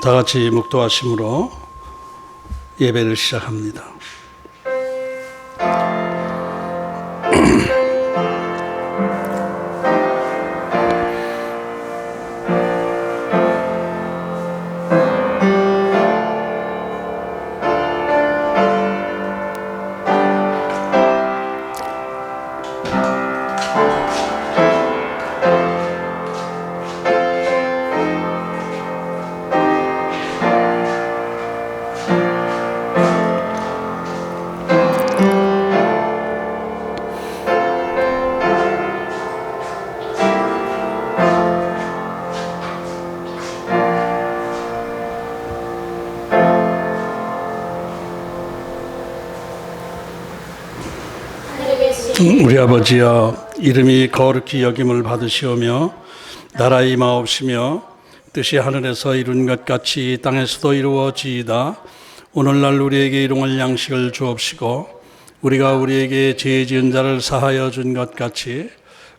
다 같이 묵도하심으로 예배를 시작합니다. 우리 아버지여, 이름이 거룩히 여김을 받으시오며 나라의 임하옵시며 뜻이 하늘에서 이룬 것 같이 땅에서도 이루어지이다. 오늘날 우리에게 일용할 양식을 주옵시고 우리가 우리에게 죄 지은 자를 사하여 준 것 같이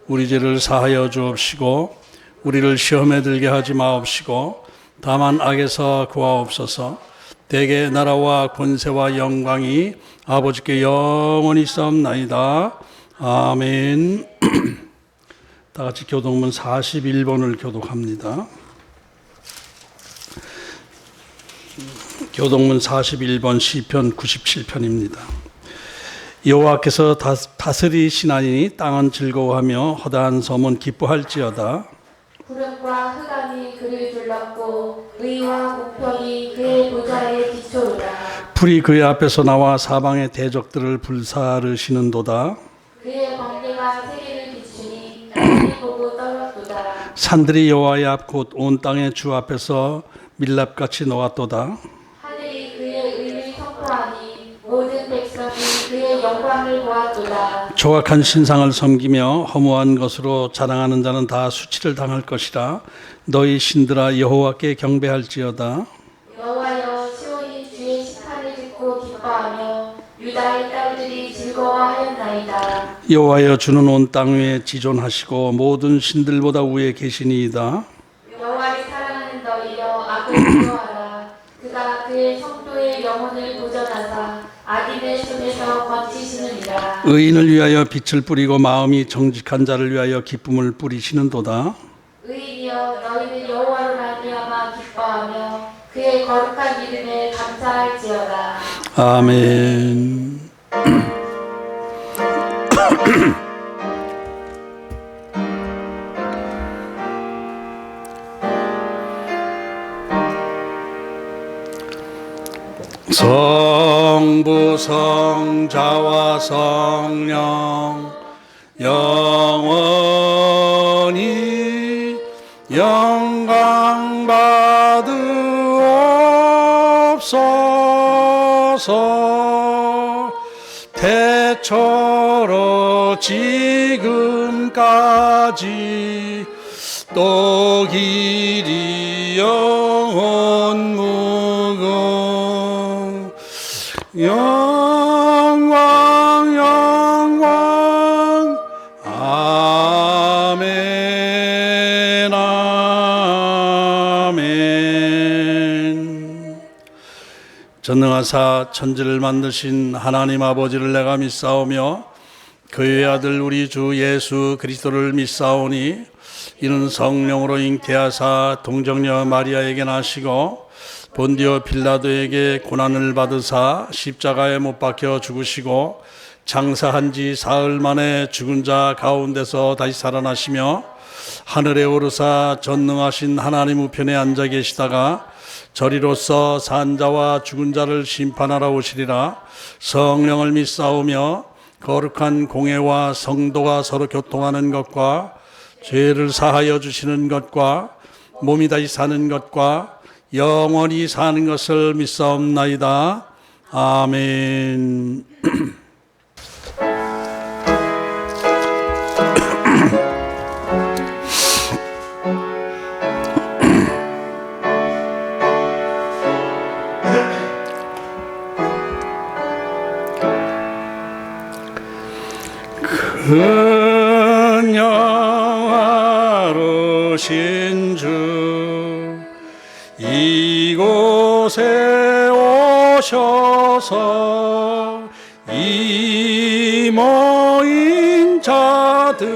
우리 죄를 사하여 주옵시고 우리를 시험에 들게 하지 마옵시고 다만 악에서 구하옵소서. 대개 나라와 권세와 영광이 아버지께 영원히 있사옵나이다. 아멘. 다 같이 교독문 41번을 교독합니다. 교독문 41번 시편 97편입니다. 여호와께서 다스리시나니 땅은 즐거워하며 허다한 섬은 기뻐할지어다. 구름과 흑암이 그를 둘렀고 의와 공평이 그의 보좌에 기초우라. 불이 그의 앞에서 나와 사방의 대적들을 불사르시는도다. 그의 번개가 세계를 비추니 땅이 보고 떨었도다. 산들이 여호와의 앞 곧 온 땅의 주 앞에서 밀랍같이 녹았도다. 하늘이 그의 의를 선포하니 모든 백성이 그의 영광을 보았도다. 조각한 신상을 섬기며 허무한 것으로 자랑하는 자는 다 수치를 당할 것이라. 너희 신들아 여호와께 경배할지어다. 여호와여, 시온이 주의 심판을 듣고 기뻐하며 유다의 딸들이 즐거워하였나이다. 여호와여, 주는 온 땅 위에 지존하시고 모든 신들보다 위에 계시니이다. 여호와를 사랑하는 너희여, 악을 두려워하라. 그가 그의 성도의 영혼을 보전하사 악인의 손에서 건지시느니라. 의인을 위하여 빛을 뿌리고 마음이 정직한 자를 위하여 기쁨을 뿌리시는도다. 의인이여, 너희는 여호와로 말미암아 기뻐하며 그의 거룩한 이름에 감사할지어다. 아멘. 성부 성자와 성령 영원히 영광 받으옵소서. 태초로 지금까지 또 길이 영원 무궁. 영광 영광 아멘 아멘. 전능하사 천지를 만드신 하나님 아버지를 내가 믿사오며 그의 아들 우리 주 예수 그리스도를 믿사오니 이는 성령으로 잉태하사 동정녀 마리아에게 나시고 본디오 빌라도에게 고난을 받으사 십자가에 못 박혀 죽으시고 장사한 지 사흘 만에 죽은 자 가운데서 다시 살아나시며 하늘에 오르사 전능하신 하나님 우편에 앉아 계시다가 저리로서 산 자와 죽은 자를 심판하러 오시리라. 성령을 믿사오며 거룩한 공회와 성도가 서로 교통하는 것과 죄를 사하여 주시는 것과 몸이 다시 사는 것과 영원히 사는 것을 믿사옵나이다. 아멘. 큰 영화로신 주 이곳 이곳에 오셔서 이 모인 자들로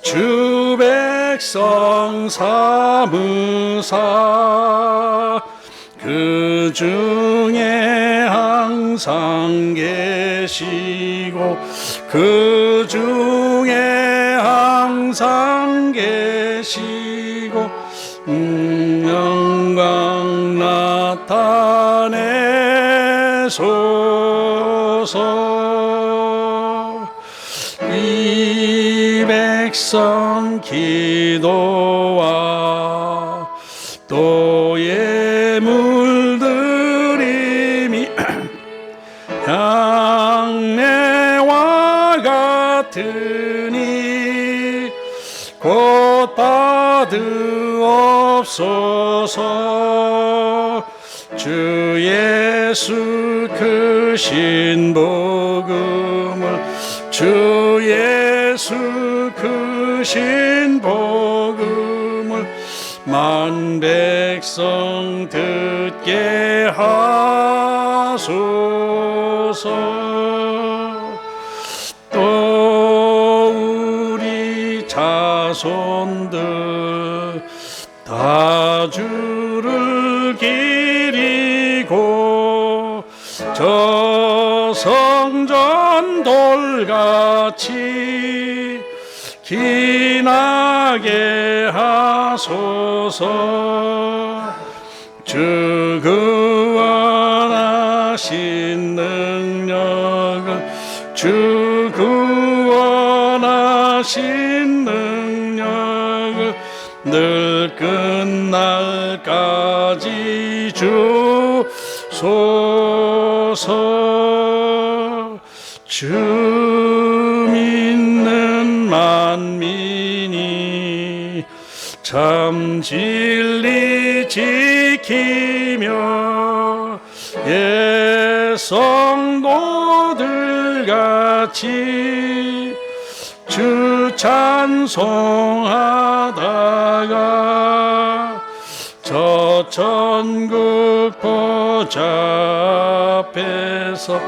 주 백성 삼으사 그 중에 항상 계시고 그 중에 항상 계시고 영광 나타내소서. 이 백성 기도와 또 예물드림이 향내와 같으니 곧 받으옵소서. 주 예수 크신 복음을 주 예수 크신 복음을 만 백성 듣게 하소서. 또 우리 자손들 다 주를 기리고 저 성전 돌같이 기나게 하소서. 주 구원하신 능력을 주 구원하신 능력을 늘 끝날까지 주소서. 주 믿는 만민이 참 진리 지키며 성도들 같이 주 찬송하다가 저 천국 보좌 앞에서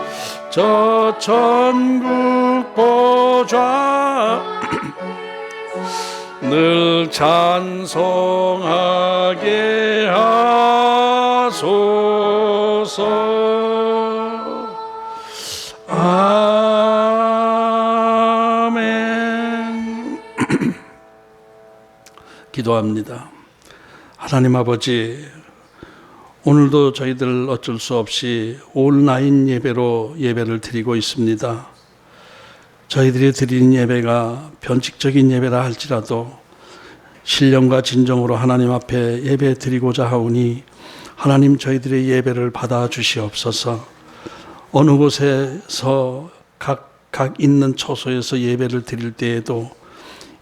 저 천국 보좌 늘 찬송하게 하소서. 아멘. 기도합니다. 하나님 아버지, 오늘도 저희들 어쩔 수 없이 온라인 예배로 예배를 드리고 있습니다. 저희들이 드리는 예배가 변칙적인 예배라 할지라도 신령과 진정으로 하나님 앞에 예배 드리고자 하오니 하나님 저희들의 예배를 받아 주시옵소서. 어느 곳에서 각 있는 처소에서 예배를 드릴 때에도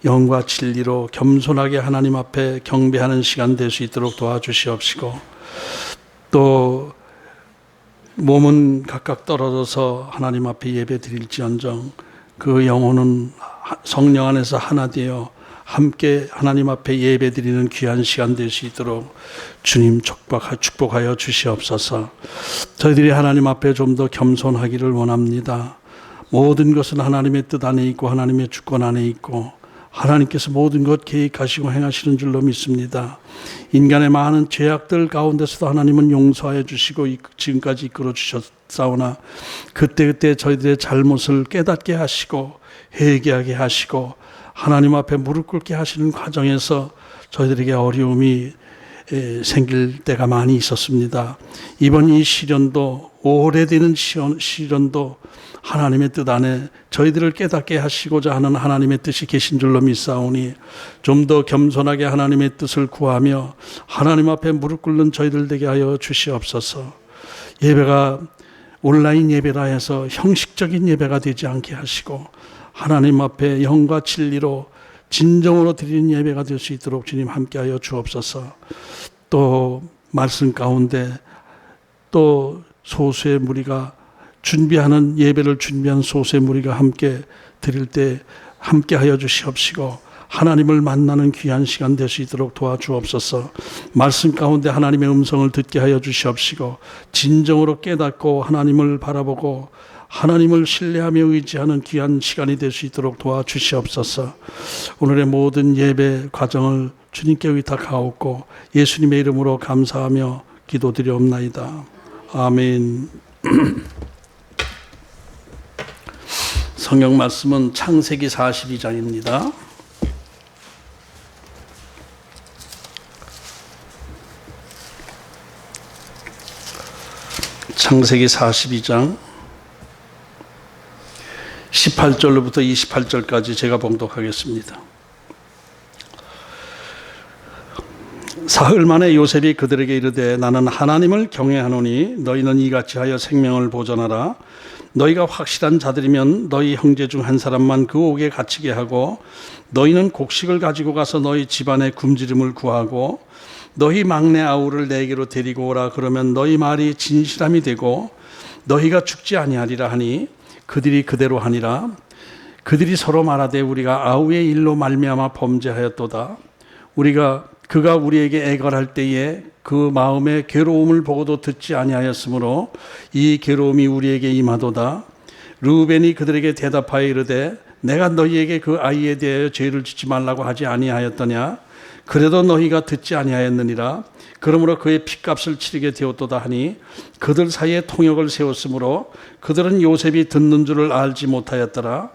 영과 진리로 겸손하게 하나님 앞에 경배하는 시간 될 수 있도록 도와주시옵시고, 또 몸은 각각 떨어져서 하나님 앞에 예배 드릴지언정 그 영혼은 성령 안에서 하나 되어 함께 하나님 앞에 예배 드리는 귀한 시간 될 수 있도록 주님 축복하여 주시옵소서. 저희들이 하나님 앞에 좀 더 겸손하기를 원합니다. 모든 것은 하나님의 뜻 안에 있고 하나님의 주권 안에 있고 하나님께서 모든 것 계획하시고 행하시는 줄로 믿습니다. 인간의 많은 죄악들 가운데서도 하나님은 용서하여 주시고 지금까지 이끌어 주셨사오나 그때그때 저희들의 잘못을 깨닫게 하시고 회개하게 하시고 하나님 앞에 무릎 꿇게 하시는 과정에서 저희들에게 어려움이 생길 때가 많이 있었습니다. 이번 이 시련도 오래되는 시련도 하나님의 뜻 안에 저희들을 깨닫게 하시고자 하는 하나님의 뜻이 계신 줄로 믿사오니 좀 더 겸손하게 하나님의 뜻을 구하며 하나님 앞에 무릎 꿇는 저희들 되게 하여 주시옵소서. 예배가 온라인 예배라 해서 형식적인 예배가 되지 않게 하시고 하나님 앞에 영과 진리로 진정으로 드리는 예배가 될 수 있도록 주님 함께하여 주옵소서. 또 말씀 가운데 또 소수의 무리가 예배를 준비한 소수의 무리가 함께 드릴 때 함께하여 주시옵시고 하나님을 만나는 귀한 시간 될 수 있도록 도와주옵소서. 말씀 가운데 하나님의 음성을 듣게 하여 주시옵시고 진정으로 깨닫고 하나님을 바라보고 하나님을 신뢰하며 의지하는 귀한 시간이 될 수 있도록 도와주시옵소서. 오늘의 모든 예배 과정을 주님께 의탁하옵고 예수님의 이름으로 감사하며 기도드리옵나이다. 아멘. 성경 말씀은 창세기 42장입니다. 창세기 42장 18절로부터 28절까지 제가 봉독하겠습니다. 사흘 만에 요셉이 그들에게 이르되 나는 하나님을 경외하노니 너희는 이같이 하여 생명을 보존하라. 너희가 확실한 자들이면 너희 형제 중 한 사람만 그 옥에 갇히게 하고 너희는 곡식을 가지고 가서 너희 집안의 굶주림을 구하고 너희 막내 아우를 내게로 데리고 오라. 그러면 너희 말이 진실함이 되고 너희가 죽지 아니하리라 하니 그들이 그대로 하니라. 그들이 서로 말하되 우리가 아우의 일로 말미암아 범죄하였도다. 그가 우리에게 애걸할 때에 그 마음의 괴로움을 보고도 듣지 아니하였으므로 이 괴로움이 우리에게 임하도다. 르우벤이 그들에게 대답하여 이르되 내가 너희에게 그 아이에 대하여 죄를 짓지 말라고 하지 아니하였더냐. 그래도 너희가 듣지 아니하였느니라. 그러므로 그의 핏값을 치르게 되었도다 하니 그들 사이에 통역을 세웠으므로 그들은 요셉이 듣는 줄을 알지 못하였더라.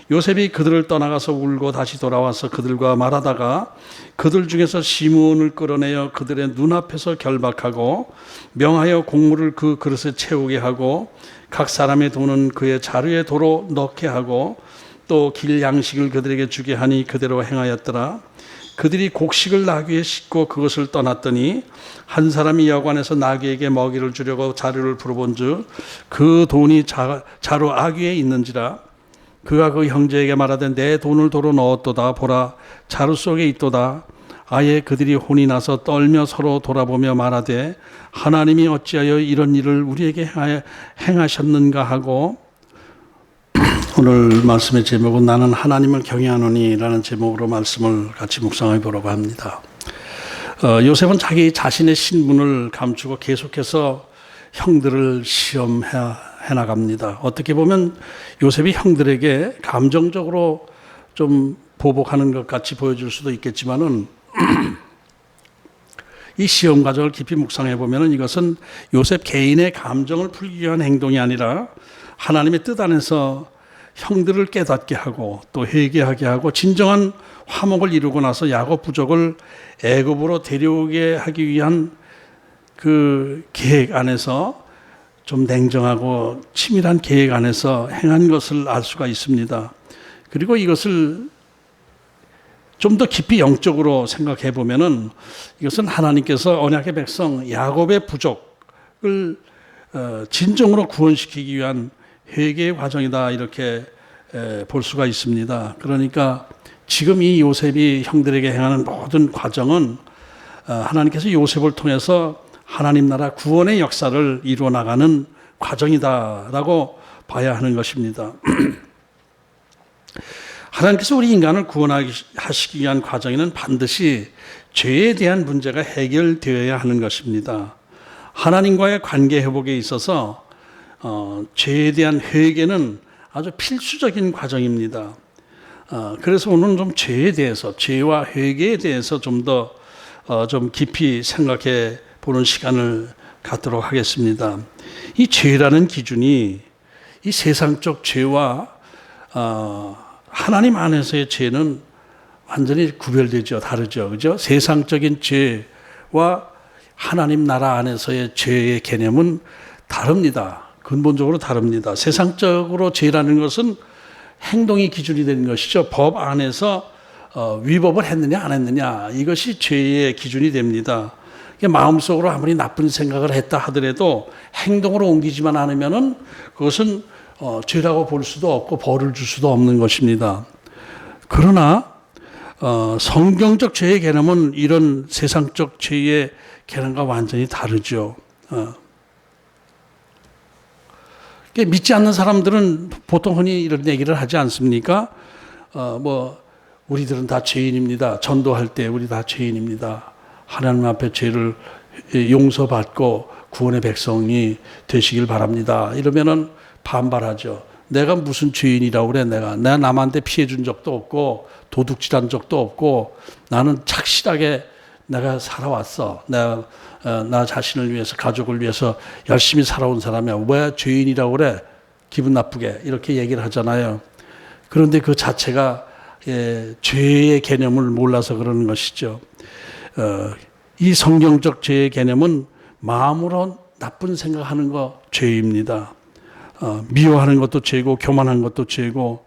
요셉이 그들을 떠나가서 울고 다시 돌아와서 그들과 말하다가 그들 중에서 시므온을 끌어내어 그들의 눈앞에서 결박하고 명하여 곡물을 그 그릇에 채우게 하고 각 사람의 돈은 그의 자루에 도로 넣게 하고 또 길 양식을 그들에게 주게 하니 그대로 행하였더라. 그들이 곡식을 나귀에 싣고 그것을 떠났더니 한 사람이 여관에서 나귀에게 먹이를 주려고 자루를 풀어본즉 그 돈이 자루 아귀에 있는지라. 그가 그 형제에게 말하되 내 돈을 도로 넣었도다. 보라 자루 속에 있도다. 아예 그들이 혼이 나서 떨며 서로 돌아보며 말하되 하나님이 어찌하여 이런 일을 우리에게 행하셨는가 하고. 오늘 말씀의 제목은 나는 하나님을 경외하노니 라는 제목으로 말씀을 같이 묵상해 보려고 합니다. 요셉은 자기 자신의 신분을 감추고 계속해서 형들을 시험해 나갑니다. 어떻게 보면 요셉이 형들에게 감정적으로 좀 보복하는 것 같이 보여줄 수도 있겠지만은 이 시험 과정을 깊이 묵상해 보면은 이것은 요셉 개인의 감정을 풀기 위한 행동이 아니라 하나님의 뜻 안에서 형들을 깨닫게 하고 또 회개하게 하고 진정한 화목을 이루고 나서 야곱 부족을 애굽으로 데려오게 하기 위한 그 계획 안에서 좀 냉정하고 치밀한 계획 안에서 행한 것을 알 수가 있습니다. 그리고 이것을 좀 더 깊이 영적으로 생각해 보면은 이것은 하나님께서 언약의 백성 야곱의 부족을 진정으로 구원시키기 위한 회개의 과정이다 이렇게 볼 수가 있습니다. 그러니까 지금 이 요셉이 형들에게 행하는 모든 과정은 하나님께서 요셉을 통해서 하나님 나라 구원의 역사를 이루어 나가는 과정이다라고 봐야 하는 것입니다. 하나님께서 우리 인간을 구원하시기 위한 과정에는 반드시 죄에 대한 문제가 해결되어야 하는 것입니다. 하나님과의 관계 회복에 있어서 죄에 대한 회개는 아주 필수적인 과정입니다. 그래서 오늘은 좀 죄에 대해서, 죄와 회개에 대해서 좀 더 좀 깊이 생각해 보는 시간을 갖도록 하겠습니다. 이 죄라는 기준이 이 세상적 죄와 하나님 안에서의 죄는 완전히 구별되죠. 다르죠. 그죠? 세상적인 죄와 하나님 나라 안에서의 죄의 개념은 다릅니다. 근본적으로 다릅니다. 세상적으로 죄라는 것은 행동이 기준이 되는 것이죠. 법 안에서 위법을 했느냐 안 했느냐 이것이 죄의 기준이 됩니다. 마음속으로 아무리 나쁜 생각을 했다 하더라도 행동으로 옮기지만 않으면은 그것은 죄라고 볼 수도 없고 벌을 줄 수도 없는 것입니다. 그러나 성경적 죄의 개념은 이런 세상적 죄의 개념과 완전히 다르죠. 믿지 않는 사람들은 보통 흔히 이런 얘기를 하지 않습니까? 우리들은 다 죄인입니다. 전도할 때 우리 다 죄인입니다. 하나님 앞에 죄를 용서받고 구원의 백성이 되시길 바랍니다. 이러면은 반발하죠. 내가 무슨 죄인이라고 그래. 내가 남한테 피해 준 적도 없고 도둑질한 적도 없고 나는 착실하게 내가 살아왔어. 나 자신을 위해서, 가족을 위해서 열심히 살아온 사람이야. 왜 죄인이라고 그래? 기분 나쁘게 이렇게 얘기를 하잖아요. 그런데 그 자체가 죄의 개념을 몰라서 그러는 것이죠. 이 성경적 죄의 개념은 마음으로 나쁜 생각하는 거 죄입니다. 미워하는 것도 죄고, 교만한 것도 죄고,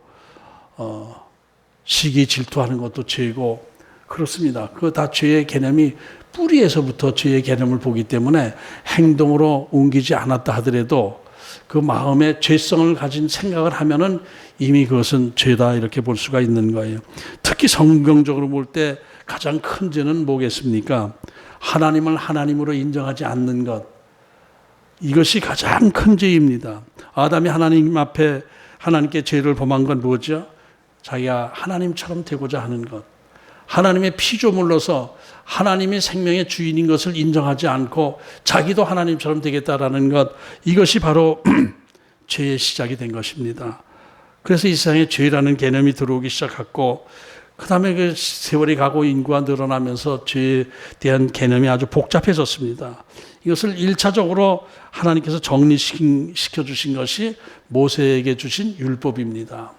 시기 질투하는 것도 죄고, 그렇습니다. 그거 다 죄의 개념이 뿌리에서부터 죄의 개념을 보기 때문에 행동으로 옮기지 않았다 하더라도 그 마음에 죄성을 가진 생각을 하면은 이미 그것은 죄다 이렇게 볼 수가 있는 거예요. 특히 성경적으로 볼 때 가장 큰 죄는 뭐겠습니까? 하나님을 하나님으로 인정하지 않는 것. 이것이 가장 큰 죄입니다. 아담이 하나님 앞에 하나님께 죄를 범한 건 뭐죠? 자기가 하나님처럼 되고자 하는 것. 하나님의 피조물로서 하나님이 생명의 주인인 것을 인정하지 않고 자기도 하나님처럼 되겠다라는 것. 이것이 바로 죄의 시작이 된 것입니다. 그래서 이 세상에 죄라는 개념이 들어오기 시작했고, 그 다음에 그 세월이 가고 인구가 늘어나면서 죄에 대한 개념이 아주 복잡해졌습니다. 이것을 1차적으로 하나님께서 정리시켜 주신 것이 모세에게 주신 율법입니다.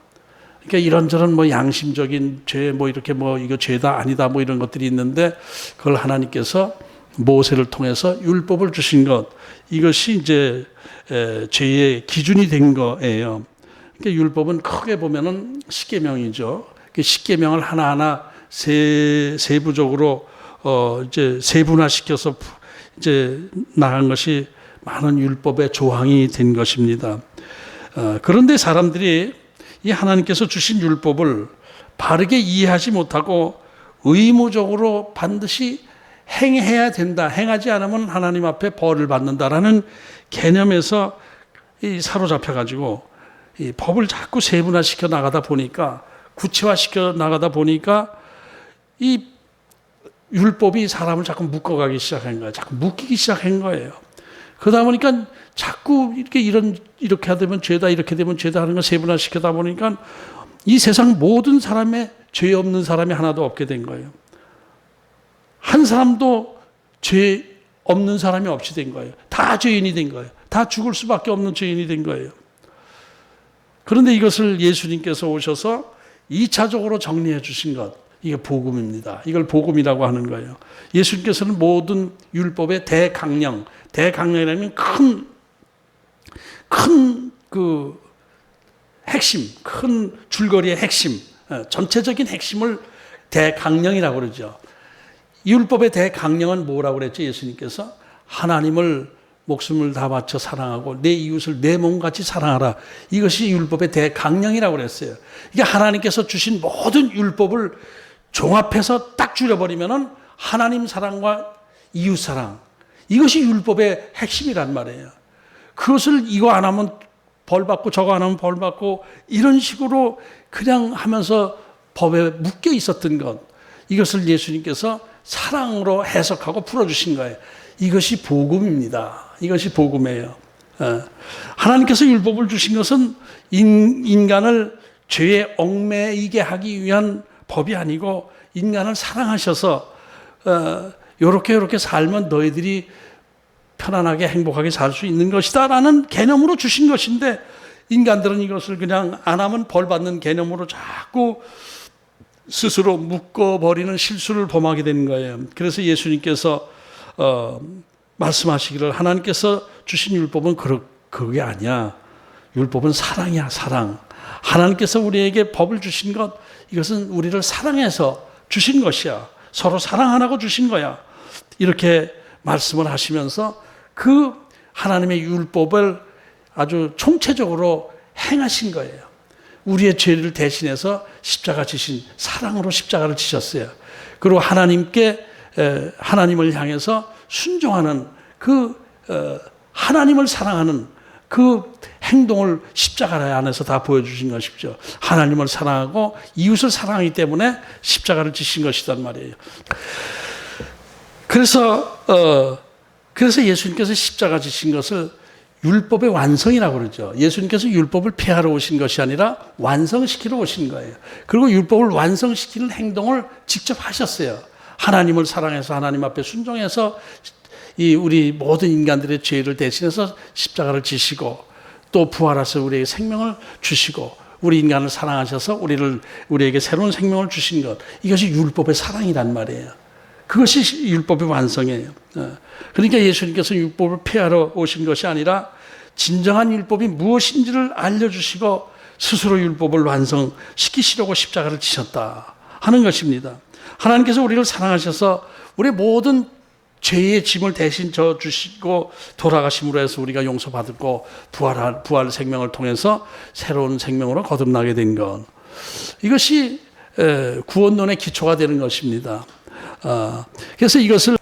그러니까 이런저런 뭐 양심적인 죄, 뭐 이렇게 뭐 이거 죄다 아니다 뭐 이런 것들이 있는데 그걸 하나님께서 모세를 통해서 율법을 주신 것, 이것이 이제 죄의 기준이 된 거예요. 그러니까 율법은 크게 보면은 십계명이죠. 십계명을 하나하나 세부적으로 이제 세분화시켜서 이제 나간 것이 많은 율법의 조항이 된 것입니다. 그런데 사람들이 이 하나님께서 주신 율법을 바르게 이해하지 못하고 의무적으로 반드시 행해야 된다. 행하지 않으면 하나님 앞에 벌을 받는다라는 개념에서 사로잡혀가지고 이 법을 자꾸 세분화시켜 나가다 보니까, 구체화시켜 나가다 보니까 이 율법이 사람을 자꾸 묶어가기 시작한 거예요. 자꾸 묶이기 시작한 거예요. 그러다 보니까 자꾸 이렇게 하다 보면 죄다, 이렇게 되면 죄다 하는 걸 세분화시키다 보니까 이 세상 모든 사람의 죄 없는 사람이 하나도 없게 된 거예요. 한 사람도 죄 없는 사람이 없이 된 거예요. 다 죄인이 된 거예요. 다 죽을 수밖에 없는 죄인이 된 거예요. 그런데 이것을 예수님께서 오셔서 2차적으로 정리해 주신 것, 이게 복음입니다. 이걸 복음이라고 하는 거예요. 예수님께서는 모든 율법의 대강령이라는 큰 그 핵심, 큰 줄거리의 핵심, 전체적인 핵심을 대강령이라고 그러죠. 율법의 대강령은 뭐라고 그랬죠? 예수님께서 하나님을 목숨을 다 바쳐 사랑하고 내 이웃을 내 몸같이 사랑하라. 이것이 율법의 대강령이라고 그랬어요. 이게 하나님께서 주신 모든 율법을 종합해서 딱 줄여버리면은 하나님 사랑과 이웃 사랑, 이것이 율법의 핵심이란 말이에요. 그것을 이거 안 하면 벌 받고 저거 안 하면 벌 받고 이런 식으로 그냥 하면서 법에 묶여 있었던 것, 이것을 예수님께서 사랑으로 해석하고 풀어주신 거예요. 이것이 복음입니다. 이것이 복음이에요. 하나님께서 율법을 주신 것은 인간을 죄에 얽매이게 하기 위한 법이 아니고 인간을 사랑하셔서 요렇게 살면 너희들이 편안하게 행복하게 살 수 있는 것이다 라는 개념으로 주신 것인데, 인간들은 이것을 그냥 안 하면 벌 받는 개념으로 자꾸 스스로 묶어버리는 실수를 범하게 되는 거예요. 그래서 예수님께서 말씀하시기를, 하나님께서 주신 율법은 그게 아니야. 율법은 사랑이야, 사랑. 하나님께서 우리에게 법을 주신 것, 이것은 우리를 사랑해서 주신 것이야. 서로 사랑하라고 주신 거야. 이렇게 말씀을 하시면서 그 하나님의 율법을 아주 총체적으로 행하신 거예요. 우리의 죄를 대신해서 십자가 지신, 사랑으로 십자가를 지셨어요. 그리고 하나님을 향해서 순종하는 그 하나님을 사랑하는 그 행동을 십자가 안에서 다 보여주신 것이죠. 하나님을 사랑하고 이웃을 사랑하기 때문에 십자가를 지신 것이란 말이에요. 그래서 예수님께서 십자가 지신 것을 율법의 완성이라고 그러죠. 예수님께서 율법을 폐하러 오신 것이 아니라 완성시키러 오신 거예요. 그리고 율법을 완성시키는 행동을 직접 하셨어요. 하나님을 사랑해서 하나님 앞에 순종해서 우리 모든 인간들의 죄를 대신해서 십자가를 지시고 또 부활하셔서 우리에게 생명을 주시고 우리 인간을 사랑하셔서 우리에게 새로운 생명을 주신 것, 이것이 율법의 사랑이란 말이에요. 그것이 율법의 완성이에요. 그러니까 예수님께서 율법을 폐하러 오신 것이 아니라 진정한 율법이 무엇인지를 알려주시고 스스로 율법을 완성시키시려고 십자가를 지셨다 하는 것입니다. 하나님께서 우리를 사랑하셔서 우리 모든 죄의 짐을 대신 져주시고 돌아가심으로 해서 우리가 용서받고 부활 생명을 통해서 새로운 생명으로 거듭나게 된 것, 이것이 구원론의 기초가 되는 것입니다. 그래서 이것을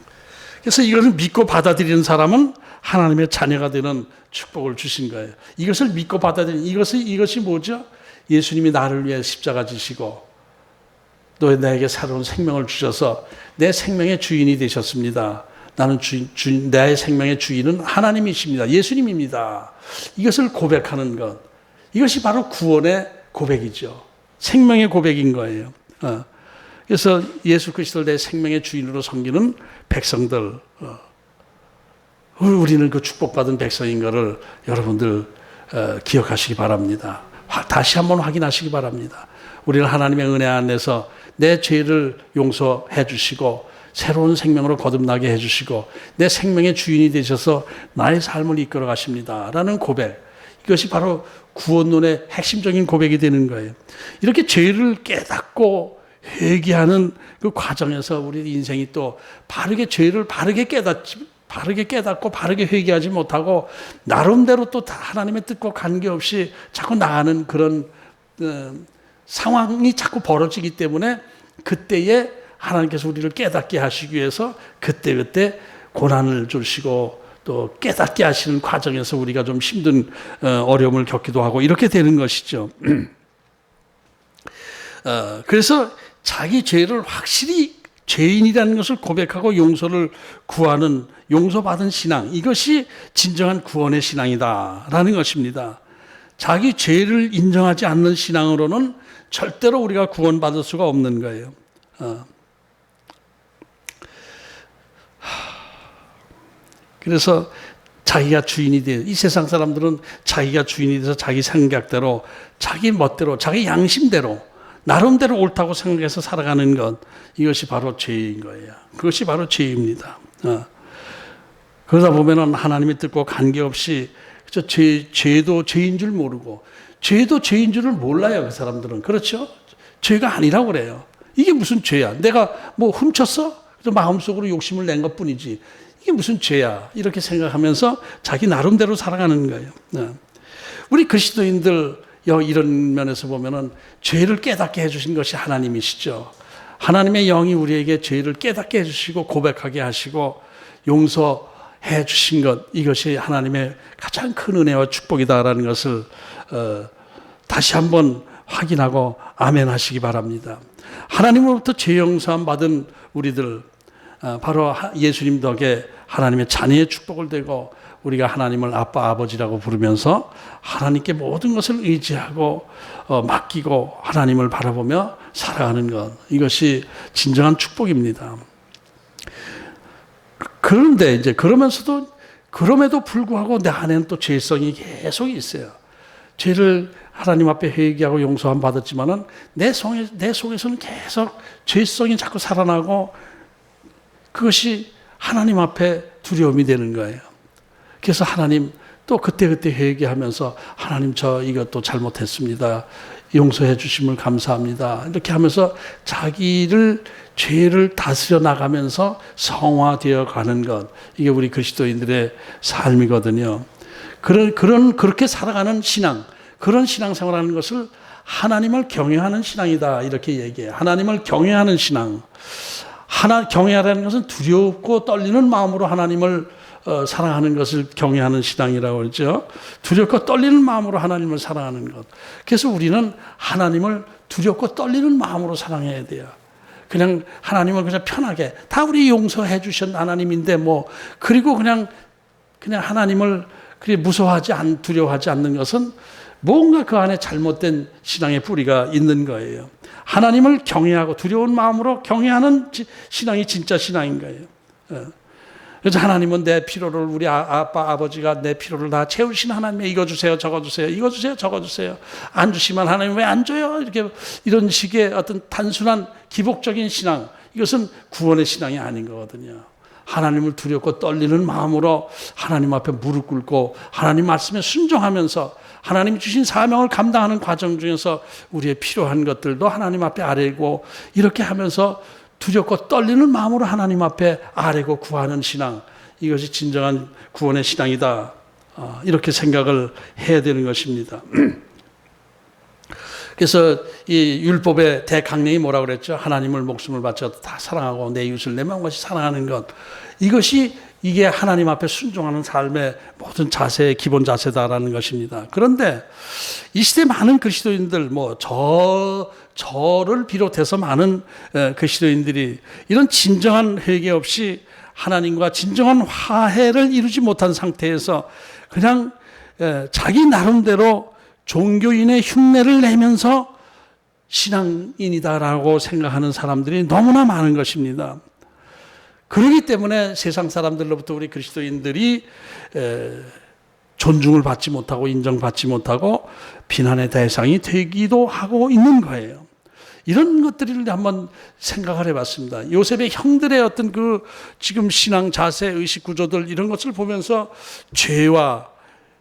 믿고 받아들이는 사람은 하나님의 자녀가 되는 축복을 주신 거예요. 이것을 믿고 받아들이는 이것이 뭐죠? 예수님이 나를 위해 십자가 지시고 또 나에게 새로운 생명을 주셔서 내 생명의 주인이 되셨습니다. 나는 내 생명의 주인은 하나님이십니다. 예수님입니다. 이것을 고백하는 것, 이것이 바로 구원의 고백이죠. 생명의 고백인 거예요. 그래서 예수 그리스도를 내 생명의 주인으로 섬기는 백성들, 우리는 그 축복받은 백성인 것을 여러분들 기억하시기 바랍니다. 다시 한번 확인하시기 바랍니다. 우리는 하나님의 은혜 안에서 내 죄를 용서해 주시고 새로운 생명으로 거듭나게 해주시고 내 생명의 주인이 되셔서 나의 삶을 이끌어 가십니다 라는 고백, 이것이 바로 구원론의 핵심적인 고백이 되는 거예요. 이렇게 죄를 깨닫고 회개하는 그 과정에서 우리 인생이 또 죄를 바르게 깨닫고 바르게 회개하지 못하고 나름대로 또 하나님의 뜻과 관계없이 자꾸 나가는 그런 상황이 자꾸 벌어지기 때문에 그때에 하나님께서 우리를 깨닫게 하시기 위해서 그때 고난을 주시고 또 깨닫게 하시는 과정에서 우리가 좀 힘든 어려움을 겪기도 하고 이렇게 되는 것이죠. 그래서 자기 죄를 확실히 죄인이라는 것을 고백하고 용서를 구하는 용서받은 신앙, 이것이 진정한 구원의 신앙이다라는 것입니다. 자기 죄를 인정하지 않는 신앙으로는 절대로 우리가 구원받을 수가 없는 거예요. 그래서 자기가 주인이 돼, 이 세상 사람들은 자기가 주인이 돼서 자기 생각대로, 자기 멋대로, 자기 양심대로, 나름대로 옳다고 생각해서 살아가는 것, 이것이 바로 죄인 거예요. 그것이 바로 죄입니다. 그러다 보면은 하나님의 뜻과 관계없이 죄도 죄인 줄 모르고, 죄도 죄인 줄을 몰라요, 그 사람들은. 그렇죠? 죄가 아니라고 그래요. 이게 무슨 죄야? 내가 뭐 훔쳤어? 그래서 마음속으로 욕심을 낸 것 뿐이지. 이게 무슨 죄야? 이렇게 생각하면서 자기 나름대로 살아가는 거예요. 우리 그리스도인들 이런 면에서 보면은 죄를 깨닫게 해주신 것이 하나님이시죠. 하나님의 영이 우리에게 죄를 깨닫게 해주시고 고백하게 하시고 용서해 주신 것, 이것이 하나님의 가장 큰 은혜와 축복이다라는 것을 다시 한번 확인하고 아멘 하시기 바랍니다. 하나님으로부터 죄 용서함 받은 우리들, 바로 예수님 덕에 하나님의 자녀의 축복을 되고 우리가 하나님을 아빠 아버지라고 부르면서 하나님께 모든 것을 의지하고 맡기고 하나님을 바라보며 살아가는 것, 이것이 진정한 축복입니다. 그런데 이제 그럼에도 불구하고 내 안에는 또 죄성이 계속 있어요. 죄를 하나님 앞에 회개하고 용서함 받았지만은 내 속에서는 계속 죄성이 자꾸 살아나고 그것이 하나님 앞에 두려움이 되는 거예요. 그래서 하나님 또 그때그때 회개하면서 하나님 저 이것도 잘못했습니다. 용서해 주심을 감사합니다. 이렇게 하면서 죄를 다스려 나가면서 성화되어 가는 것, 이게 우리 그리스도인들의 삶이거든요. 그렇게 살아가는 신앙, 그런 신앙생활하는 것을 하나님을 경외하는 신앙이다, 이렇게 얘기해요. 하나님을 경외하는 신앙. 경외하라는 것은 두렵고 떨리는 마음으로 하나님을 사랑하는 것을 경외하는 신앙이라고 그러죠. 두렵고 떨리는 마음으로 하나님을 사랑하는 것. 그래서 우리는 하나님을 두렵고 떨리는 마음으로 사랑해야 돼요. 그냥 하나님을 그냥 편하게 다 우리 용서해 주신 하나님인데 그리고 그냥 하나님을 무서워하지 두려워하지 않는 것은 뭔가 그 안에 잘못된 신앙의 뿌리가 있는 거예요. 하나님을 경외하고 두려운 마음으로 경외하는 신앙이 진짜 신앙인 거예요. 그래서 하나님은 내 필요를 우리 아빠 아버지가 내 필요를 다 채우신 하나님의 이거 주세요 저거 주세요 이거 주세요 저거 주세요 안 주시면 하나님 왜 안 줘요 이런 식의 어떤 단순한 기복적인 신앙, 이것은 구원의 신앙이 아닌 거거든요. 하나님을 두렵고 떨리는 마음으로 하나님 앞에 무릎 꿇고 하나님 말씀에 순종하면서 하나님이 주신 사명을 감당하는 과정 중에서 우리의 필요한 것들도 하나님 앞에 아뢰고 이렇게 하면서 두렵고 떨리는 마음으로 하나님 앞에 아뢰고 구하는 신앙, 이것이 진정한 구원의 신앙이다. 이렇게 생각을 해야 되는 것입니다. 그래서 이 율법의 대강령이 뭐라고 그랬죠? 하나님을 목숨을 바쳐 다 사랑하고 내 이웃을 내 마음같이 사랑하는 것. 이게 하나님 앞에 순종하는 삶의 모든 자세의 기본 자세다라는 것입니다. 그런데 이 시대 많은 그리스도인들, 저를 비롯해서 많은 그리스도인들이 이런 진정한 회개 없이 하나님과 진정한 화해를 이루지 못한 상태에서 그냥 자기 나름대로 종교인의 흉내를 내면서 신앙인이다라고 생각하는 사람들이 너무나 많은 것입니다. 그렇기 때문에 세상 사람들로부터 우리 그리스도인들이 존중을 받지 못하고 인정받지 못하고 비난의 대상이 되기도 하고 있는 거예요. 이런 것들을 한번 생각을 해봤습니다. 요셉의 형들의 어떤 지금 신앙 자세, 의식 구조들 이런 것을 보면서 죄와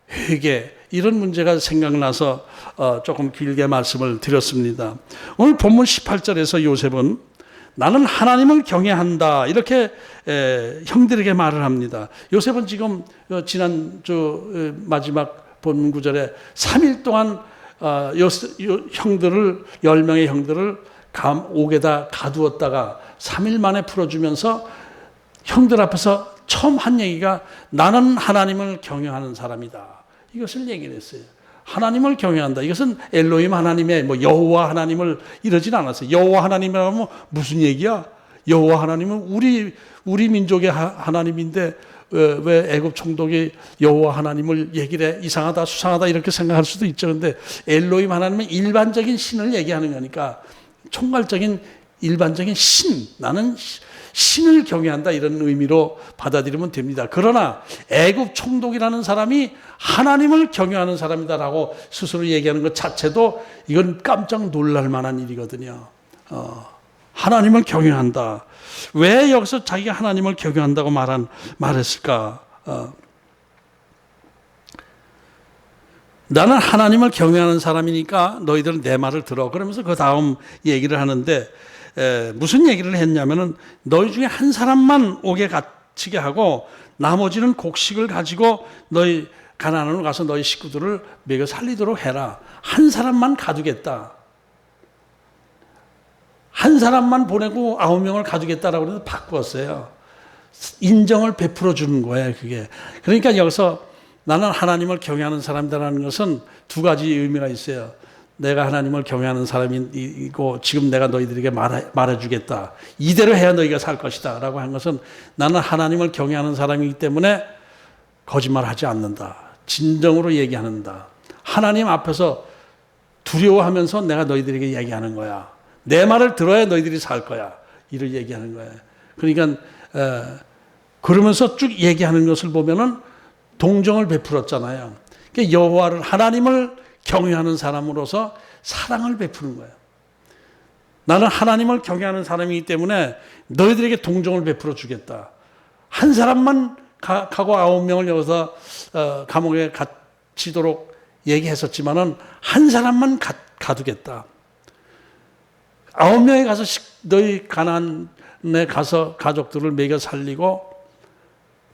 회개 이런 문제가 생각나서 조금 길게 말씀을 드렸습니다. 오늘 본문 18절에서 요셉은 나는 하나님을 경외한다 이렇게 형들에게 말을 합니다. 요셉은 지금 지난 마지막 본문 구절에 3일 동안 형들을 10명의 형들을 옥에다 가두었다가 3일 만에 풀어주면서 형들 앞에서 처음 한 얘기가 나는 하나님을 경외하는 사람이다. 이것을 얘기를 했어요. 하나님을 경외한다. 이것은 엘로힘 하나님의 여호와 하나님을 이러진 않았어요. 여호와 하나님이라면 무슨 얘기야? 여호와 하나님은 우리 민족의 하나님인데 왜 애굽 총독이 여호와 하나님을 얘기를 해? 이상하다 수상하다 이렇게 생각할 수도 있죠. 그런데 엘로힘 하나님은 일반적인 신을 얘기하는 거니까 총괄적인 일반적인 신, 나는 신을 경외한다 이런 의미로 받아들이면 됩니다. 그러나 애굽 총독이라는 사람이 하나님을 경외하는 사람이다라고 스스로 얘기하는 것 자체도 이건 깜짝 놀랄 만한 일이거든요. 하나님을 경외한다. 왜 여기서 자기가 하나님을 경외한다고 말했을까? 나는 하나님을 경외하는 사람이니까 너희들은 내 말을 들어. 그러면서 그 다음 얘기를 하는데 무슨 얘기를 했냐면은 너희 중에 한 사람만 옥에 갇히게 하고 나머지는 곡식을 가지고 너희 가나안으로 가서 너희 식구들을 먹여 살리도록 해라. 한 사람만 가두겠다. 한 사람만 보내고 9명을 가두겠다라고 해서 바꾸었어요. 인정을 베풀어 주는 거예요, 그게. 그러니까 여기서 나는 하나님을 경외하는 사람이라는 것은 두 가지 의미가 있어요. 내가 하나님을 경외하는 사람이고 지금 내가 너희들에게 말해주겠다. 이대로 해야 너희가 살 것이다 라고 한 것은 나는 하나님을 경외하는 사람이기 때문에 거짓말하지 않는다. 진정으로 얘기한다. 하나님 앞에서 두려워하면서 내가 너희들에게 얘기하는 거야. 내 말을 들어야 너희들이 살 거야. 이를 얘기하는 거야. 그러니까 그러면서 쭉 얘기하는 것을 보면은 동정을 베풀었잖아요. 그러니까 여호와를 하나님을 경외하는 사람으로서 사랑을 베푸는 거예요. 나는 하나님을 경외하는 사람이기 때문에 너희들에게 동정을 베풀어 주겠다. 한 사람만 가고 9명을 여기서 감옥에 갇히도록 얘기했었지만은 한 사람만 가두겠다. 9명이 가서 너희 가나안에 가서 가족들을 먹여 살리고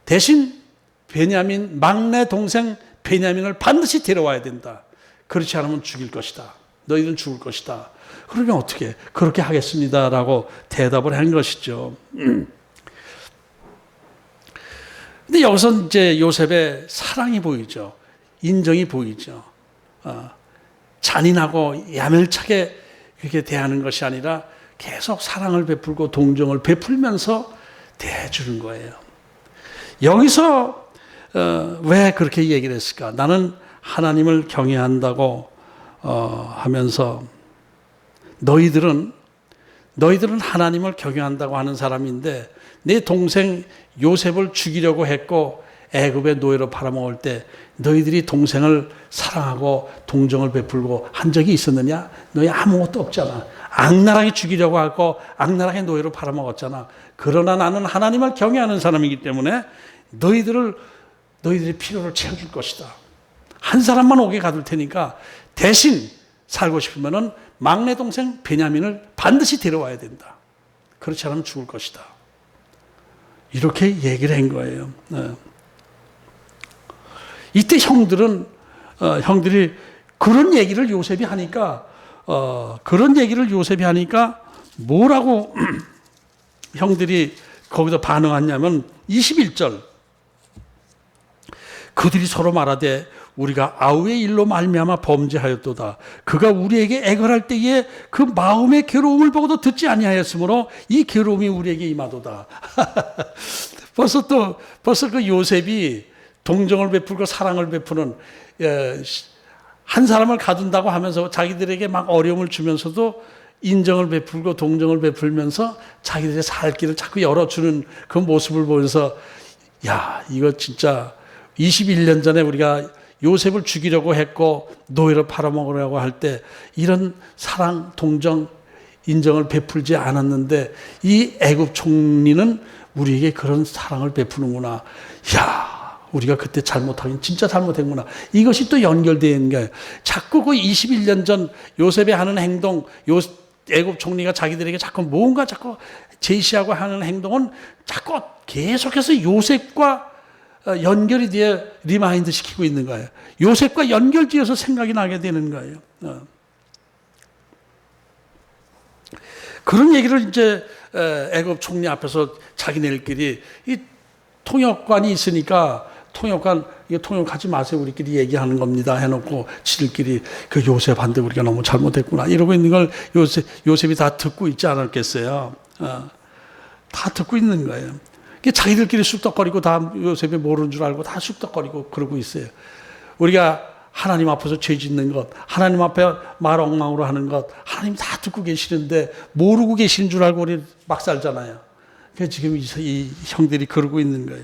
대신 베냐민 막내 동생 베냐민을 반드시 데려와야 된다. 그렇지 않으면 죽일 것이다. 너희들은 죽을 것이다. 그러면 어떻게? 그렇게 하겠습니다라고 대답을 한 것이죠. 근데 여기서 이제 요셉의 사랑이 보이죠. 인정이 보이죠. 잔인하고 야멸차게 그렇게 대하는 것이 아니라 계속 사랑을 베풀고 동정을 베풀면서 대해주는 거예요. 여기서 왜 그렇게 얘기를 했을까? 나는 하나님을 경외한다고 하면서 너희들은 하나님을 경외한다고 하는 사람인데 내 동생 요셉을 죽이려고 했고 애굽의 노예로 팔아먹을 때 너희들이 동생을 사랑하고 동정을 베풀고 한 적이 있었느냐? 너희 아무것도 없잖아. 악랄하게 죽이려고 하고 악랄하게 노예로 팔아먹었잖아. 그러나 나는 하나님을 경외하는 사람이기 때문에 너희들의 필요를 채워줄 것이다. 한 사람만 오게 가둘 테니까 대신 살고 싶으면은 막내 동생 베냐민을 반드시 데려와야 된다. 그렇지 않으면 죽을 것이다. 이렇게 얘기를 한 거예요. 이때 형들이 그런 얘기를 요셉이 하니까 뭐라고 형들이 거기서 반응하냐면 21절 그들이 서로 말하되 우리가 아우의 일로 말미암아 범죄하였도다. 그가 우리에게 애걸할 때에 그 마음의 괴로움을 보고도 듣지 아니하였으므로 이 괴로움이 우리에게 임하도다. 벌써 그 요셉이 동정을 베풀고 사랑을 베푸는 한 사람을 가둔다고 하면서 자기들에게 막 어려움을 주면서도 인정을 베풀고 동정을 베풀면서 자기들의 살 길을 자꾸 열어주는 그 모습을 보면서 야, 이거 진짜 21년 전에 우리가 요셉을 죽이려고 했고 노예로 팔아먹으려고 할 때 이런 사랑, 동정, 인정을 베풀지 않았는데 이 애굽 총리는 우리에게 그런 사랑을 베푸는구나. 야, 우리가 그때 잘못하긴 진짜 잘못했구나. 이것이 또 연결되는 거예요. 자꾸 그 21년 전 요셉이 하는 행동, 애굽 총리가 자기들에게 자꾸 뭔가 자꾸 제시하고 하는 행동은 자꾸 계속해서 요셉과 연결이 되어 리마인드 시키고 있는 거예요. 요셉과 연결지어서 생각이 나게 되는 거예요. 그런 얘기를 이제 애굽 총리 앞에서 자기네들끼리 이 통역관이 있으니까 이거 통역하지 마세요. 우리끼리 얘기하는 겁니다. 해놓고 지들끼리 그 요셉한테 우리가 너무 잘못했구나. 이러고 있는 걸 요셉이 다 듣고 있지 않았겠어요. 다 듣고 있는 거예요. 자기들끼리 쑥덕거리고 다 요셉이 모르는 줄 알고 다 쑥덕거리고 그러고 있어요. 우리가 하나님 앞에서 죄 짓는 것, 하나님 앞에 말 엉망으로 하는 것, 하나님 다 듣고 계시는데 모르고 계신 줄 알고 우리 막 살잖아요. 그래서 지금 이 형들이 그러고 있는 거예요.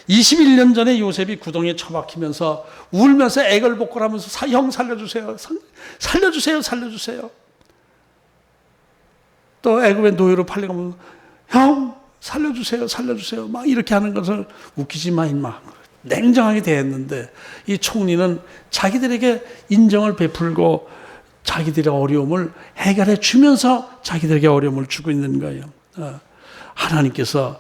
21년 전에 요셉이 구덩이에 처박히면서 울면서 애걸복걸하면서 형 살려주세요. 살려주세요. 또 애굽의 노예로 팔려가면 형 살려주세요. 막 이렇게 하는 것을 웃기지 마 임마. 냉정하게 대했는데 이 총리는 자기들에게 인정을 베풀고 자기들의 어려움을 해결해 주면서 자기들에게 어려움을 주고 있는 거예요. 하나님께서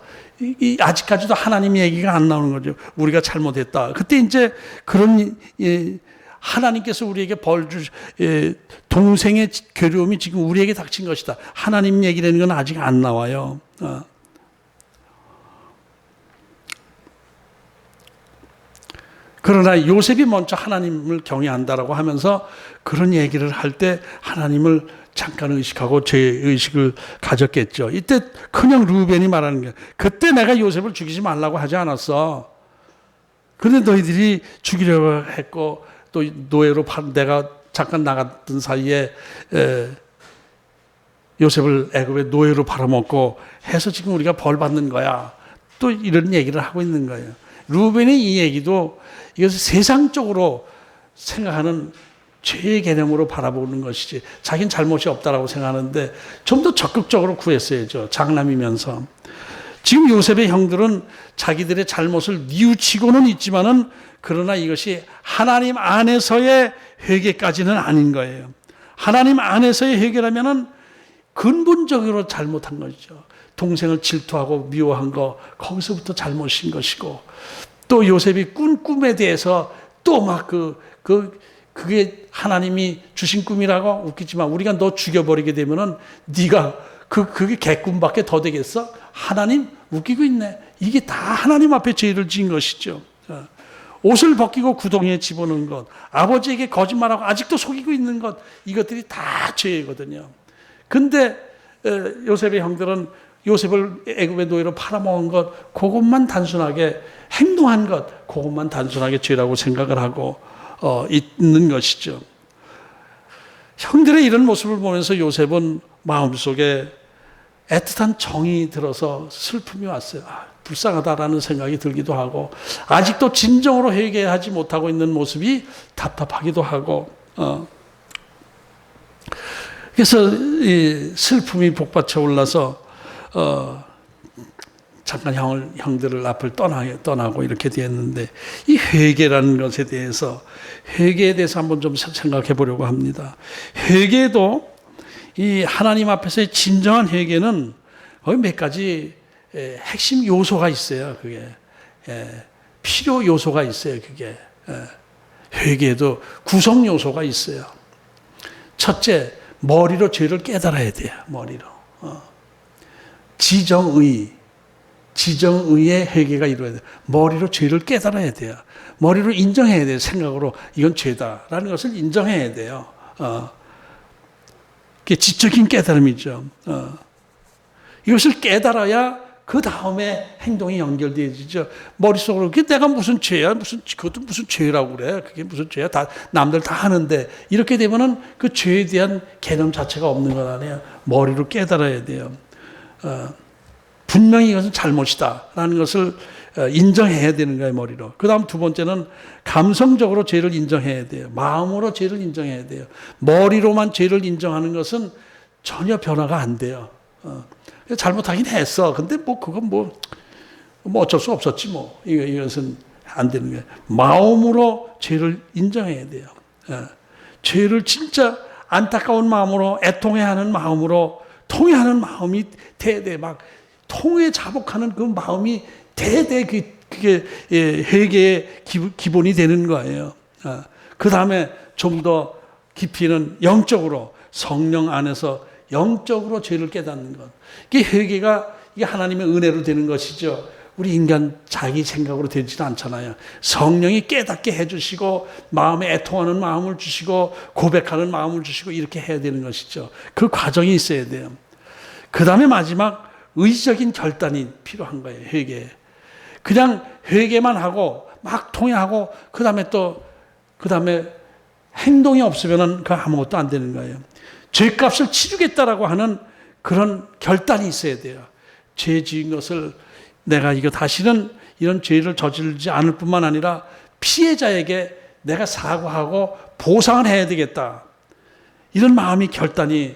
아직까지도 하나님 얘기가 안 나오는 거죠. 우리가 잘못했다. 그때 이제 그런 하나님께서 우리에게 동생의 괴로움이 지금 우리에게 닥친 것이다. 하나님 얘기라는 건 아직 안 나와요. 그러나 요셉이 먼저 하나님을 경외한다라고 하면서 그런 얘기를 할 때 하나님을 잠깐 의식하고 죄의식을 가졌겠죠. 이때 그냥 루벤이 말하는 게 그때 내가 요셉을 죽이지 말라고 하지 않았어. 그런데 너희들이 죽이려고 했고 또 노예로 내가 잠깐 나갔던 사이에 요셉을 애굽의 노예로 팔아먹고 해서 지금 우리가 벌 받는 거야. 또 이런 얘기를 하고 있는 거예요. 루벤의 이 얘기도 이것을 세상적으로 생각하는 죄의 개념으로 바라보는 것이지 자기는 잘못이 없다라고 생각하는데 좀 더 적극적으로 구했어야죠. 장남이면서. 지금 요셉의 형들은 자기들의 잘못을 뉘우치고는 있지만은 그러나 이것이 하나님 안에서의 회개까지는 아닌 거예요. 하나님 안에서의 회개라면은 근본적으로 잘못한 것이죠. 동생을 질투하고 미워한 거 거기서부터 잘못인 것이고 또 요셉이 꾼 꿈에 대해서 또 막 그게 하나님이 주신 꿈이라고 웃기지만 우리가 너 죽여버리게 되면은 네가 그게 개꿈밖에 더 되겠어? 하나님 웃기고 있네. 이게 다 하나님 앞에 죄를 지은 것이죠. 옷을 벗기고 구덩이에 집어넣은 것, 아버지에게 거짓말하고 아직도 속이고 있는 것, 이것들이 다 죄거든요. 근데 요셉의 형들은 요셉을 애굽의 노예로 팔아먹은 것, 그것만 단순하게 행동한 것, 그것만 단순하게 죄라고 생각을 하고 있는 것이죠. 형들의 이런 모습을 보면서 요셉은 마음속에 애틋한 정이 들어서 슬픔이 왔어요. 불쌍하다라는 생각이 들기도 하고, 아직도 진정으로 회개하지 못하고 있는 모습이 답답하기도 하고, 그래서 이 슬픔이 복받쳐 올라서 잠깐 형들을 앞을 떠나고 이렇게 되었는데, 이 회개라는 것에 대해서, 회개에 대해서 한번 좀 생각해 보려고 합니다. 회개도 이 하나님 앞에서의 진정한 회개는 거의 몇 가지 핵심 요소가 있어요. 그게 필요 요소가 있어요. 그게 회개에도 구성 요소가 있어요. 첫째, 머리로 죄를 깨달아야 돼요. 머리로 지정의의 회개가 이루어야 돼요. 머리로 죄를 깨달아야 돼요. 머리로 인정해야 돼요. 생각으로 이건 죄다라는 것을 인정해야 돼요. 그게 지적인 깨달음이죠. 이것을 깨달아야 그 다음에 행동이 연결되어지죠. 머릿속으로 그게 내가 무슨 죄야? 그것도 무슨 죄라고 그래? 그게 무슨 죄야? 다 남들 다 하는데, 이렇게 되면은 그 죄에 대한 개념 자체가 없는 것 아니에요. 머리로 깨달아야 돼요. 분명히 이것은 잘못이다라는 것을 인정해야 되는 거예요, 머리로. 그 다음 두 번째는 감성적으로 죄를 인정해야 돼요. 마음으로 죄를 인정해야 돼요. 머리로만 죄를 인정하는 것은 전혀 변화가 안 돼요. 잘못하긴 했어. 근데 그건 어쩔 수 없었지 이것은 안 되는 거예요. 마음으로 죄를 인정해야 돼요. 죄를 진짜 안타까운 마음으로, 애통해하는 마음으로, 통회하는 마음이 대대 막 통회 자복하는 그 마음이 대대 그게 회개의 기본이 되는 거예요. 그 다음에 좀 더 깊이는 영적으로, 성령 안에서 영적으로 죄를 깨닫는 것. 이게 회개가 이게 하나님의 은혜로 되는 것이죠. 우리 인간 자기 생각으로 되지는 않잖아요. 성령이 깨닫게 해주시고, 마음에 애통하는 마음을 주시고, 고백하는 마음을 주시고, 이렇게 해야 되는 것이죠. 그 과정이 있어야 돼요. 그 다음에 마지막 의지적인 결단이 필요한 거예요. 회개. 그냥 회개만 하고 막 통회하고 그 다음에 행동이 없으면은 그 아무것도 안 되는 거예요. 죄값을 치르겠다라고 하는 그런 결단이 있어야 돼요. 죄 지은 것을 내가 이거 다시는 이런 죄를 저지르지 않을 뿐만 아니라 피해자에게 내가 사과하고 보상을 해야 되겠다. 이런 마음이 결단이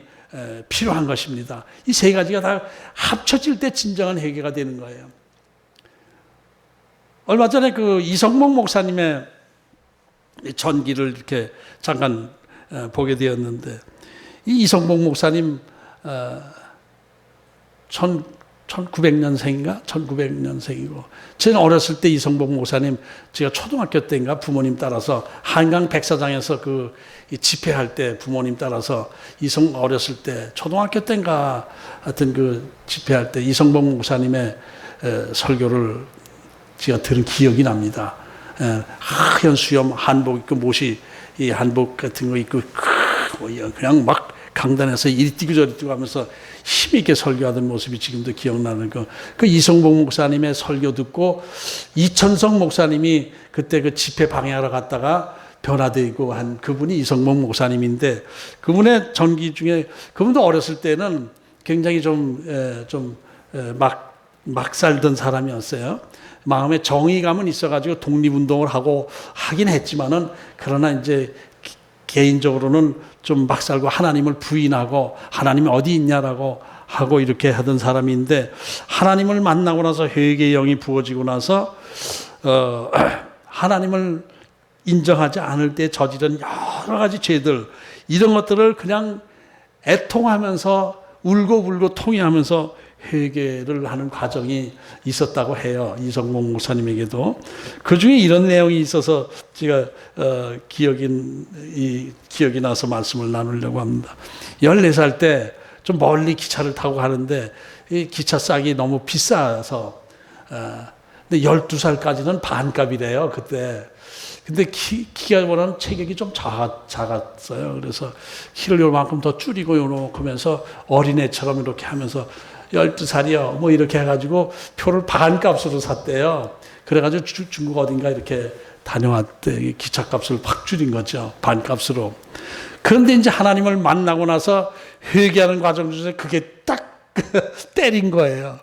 필요한 것입니다. 이 세 가지가 다 합쳐질 때 진정한 회개가 되는 거예요. 얼마 전에 그 이성목 목사님의 전기를 이렇게 잠깐 보게 되었는데, 이 이성목 목사님 1900년생인가? 1900년생이고, 저는 어렸을 때 이성목 목사님, 제가 초등학교 때인가 부모님 따라서 한강 백사장에서 그 집회할 때 부모님 따라서 어렸을 때 초등학교 때인가 하여튼 그 집회할 때 이성목 목사님의 설교를 제가 들은 기억이 납니다. 하얀 수염 한복 입고, 못이 이 한복 같은 거 입고 그냥 막 강단에서 이리 뛰고 저리 뛰고 하면서 힘있게 설교하던 모습이 지금도 기억나는 그 이성복 목사님의 설교 듣고, 이천성 목사님이 그때 그 집회 방해하러 갔다가 변화되고 한 그분이 이성복 목사님인데, 그분의 전기 중에, 그분도 어렸을 때는 굉장히 막 살던 사람이었어요. 마음에 정의감은 있어가지고 독립운동을 하긴 했지만은, 그러나 이제 개인적으로는 좀 막 살고 하나님을 부인하고 하나님이 어디 있냐라고 하고 이렇게 하던 사람인데, 하나님을 만나고 나서 회개의 영이 부어지고 나서 하나님을 인정하지 않을 때 저지른 여러 가지 죄들, 이런 것들을 그냥 애통하면서 울고 통회하면서 회개를 하는 과정이 있었다고 해요. 이성목 목사님에게도. 그 중에 이런 내용이 있어서 제가 기억이 나서 말씀을 나누려고 합니다. 14살 때 좀 멀리 기차를 타고 가는데 이 기차 싸기 너무 비싸서 근데 12살까지는 반값이래요 그때. 근데 키가 원하는 체격이 좀 작았어요. 그래서 키를 요만큼 더 줄이고 요렇게 하면서 어린애처럼 이렇게 하면서 12살이요 뭐 이렇게 해가지고 표를 반값으로 샀대요. 그래가지고 중국 어딘가 이렇게 다녀왔대. 기차값을 확 줄인 거죠. 반값으로. 그런데 이제 하나님을 만나고 나서 회개하는 과정 중에 그게 딱 때린 거예요.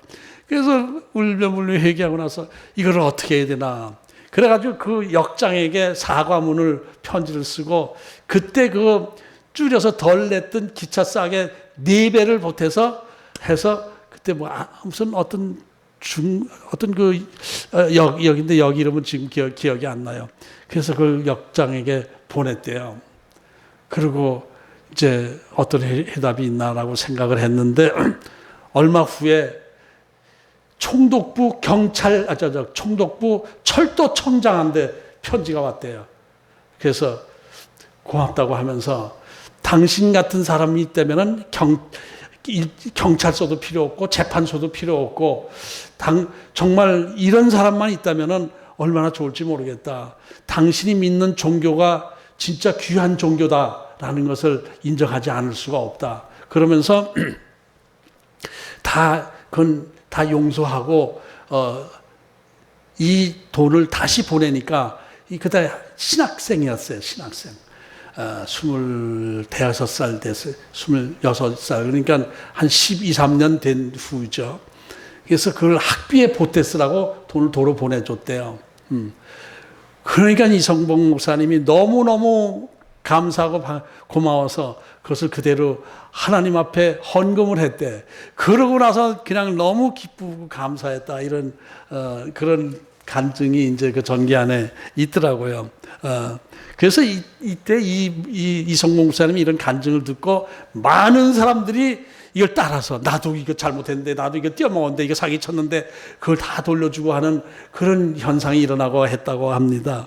그래서 울며불며 회개하고 나서 이걸 어떻게 해야 되나. 그래가지고 그 역장에게 사과문을 편지를 쓰고 그때 그 줄여서 덜 냈던 기차 싸게 4배를 보태서 해서 그때 뭐 무슨 어떤 역인데 역 이름은 지금 기억이 안 나요. 그래서 그 역장에게 보냈대요. 그리고 이제 어떤 해답이 있나라고 생각을 했는데 얼마 후에 총독부 총독부 철도청장한테 편지가 왔대요. 그래서 고맙다고 하면서 당신 같은 사람이 있다면은 경찰서도 필요 없고 재판소도 필요 없고 정말 이런 사람만 있다면은 얼마나 좋을지 모르겠다. 당신이 믿는 종교가 진짜 귀한 종교다라는 것을 인정하지 않을 수가 없다. 그러면서 그건 다 용서하고 이 돈을 다시 보내니까 그때 신학생이었어요. 신학생. 26살 됐어요. 26살. 그러니까 한 12, 13년 된 후죠. 그래서 그걸 학비에 보태쓰라고 돈을 도로 보내줬대요. 그러니까 이성봉 목사님이 너무너무 감사하고 고마워서 그것을 그대로 하나님 앞에 헌금을 했대. 그러고 나서 그냥 너무 기쁘고 감사했다. 이런, 그런 간증이 이제 그 전기 안에 있더라고요. 그래서 이때 이성봉 목사님이 이런 간증을 듣고 많은 사람들이 이걸 따라서 나도 이거 잘못했는데 나도 이거 띄어먹었는데 이거 사기쳤는데 그걸 다 돌려주고 하는 그런 현상이 일어나고 했다고 합니다.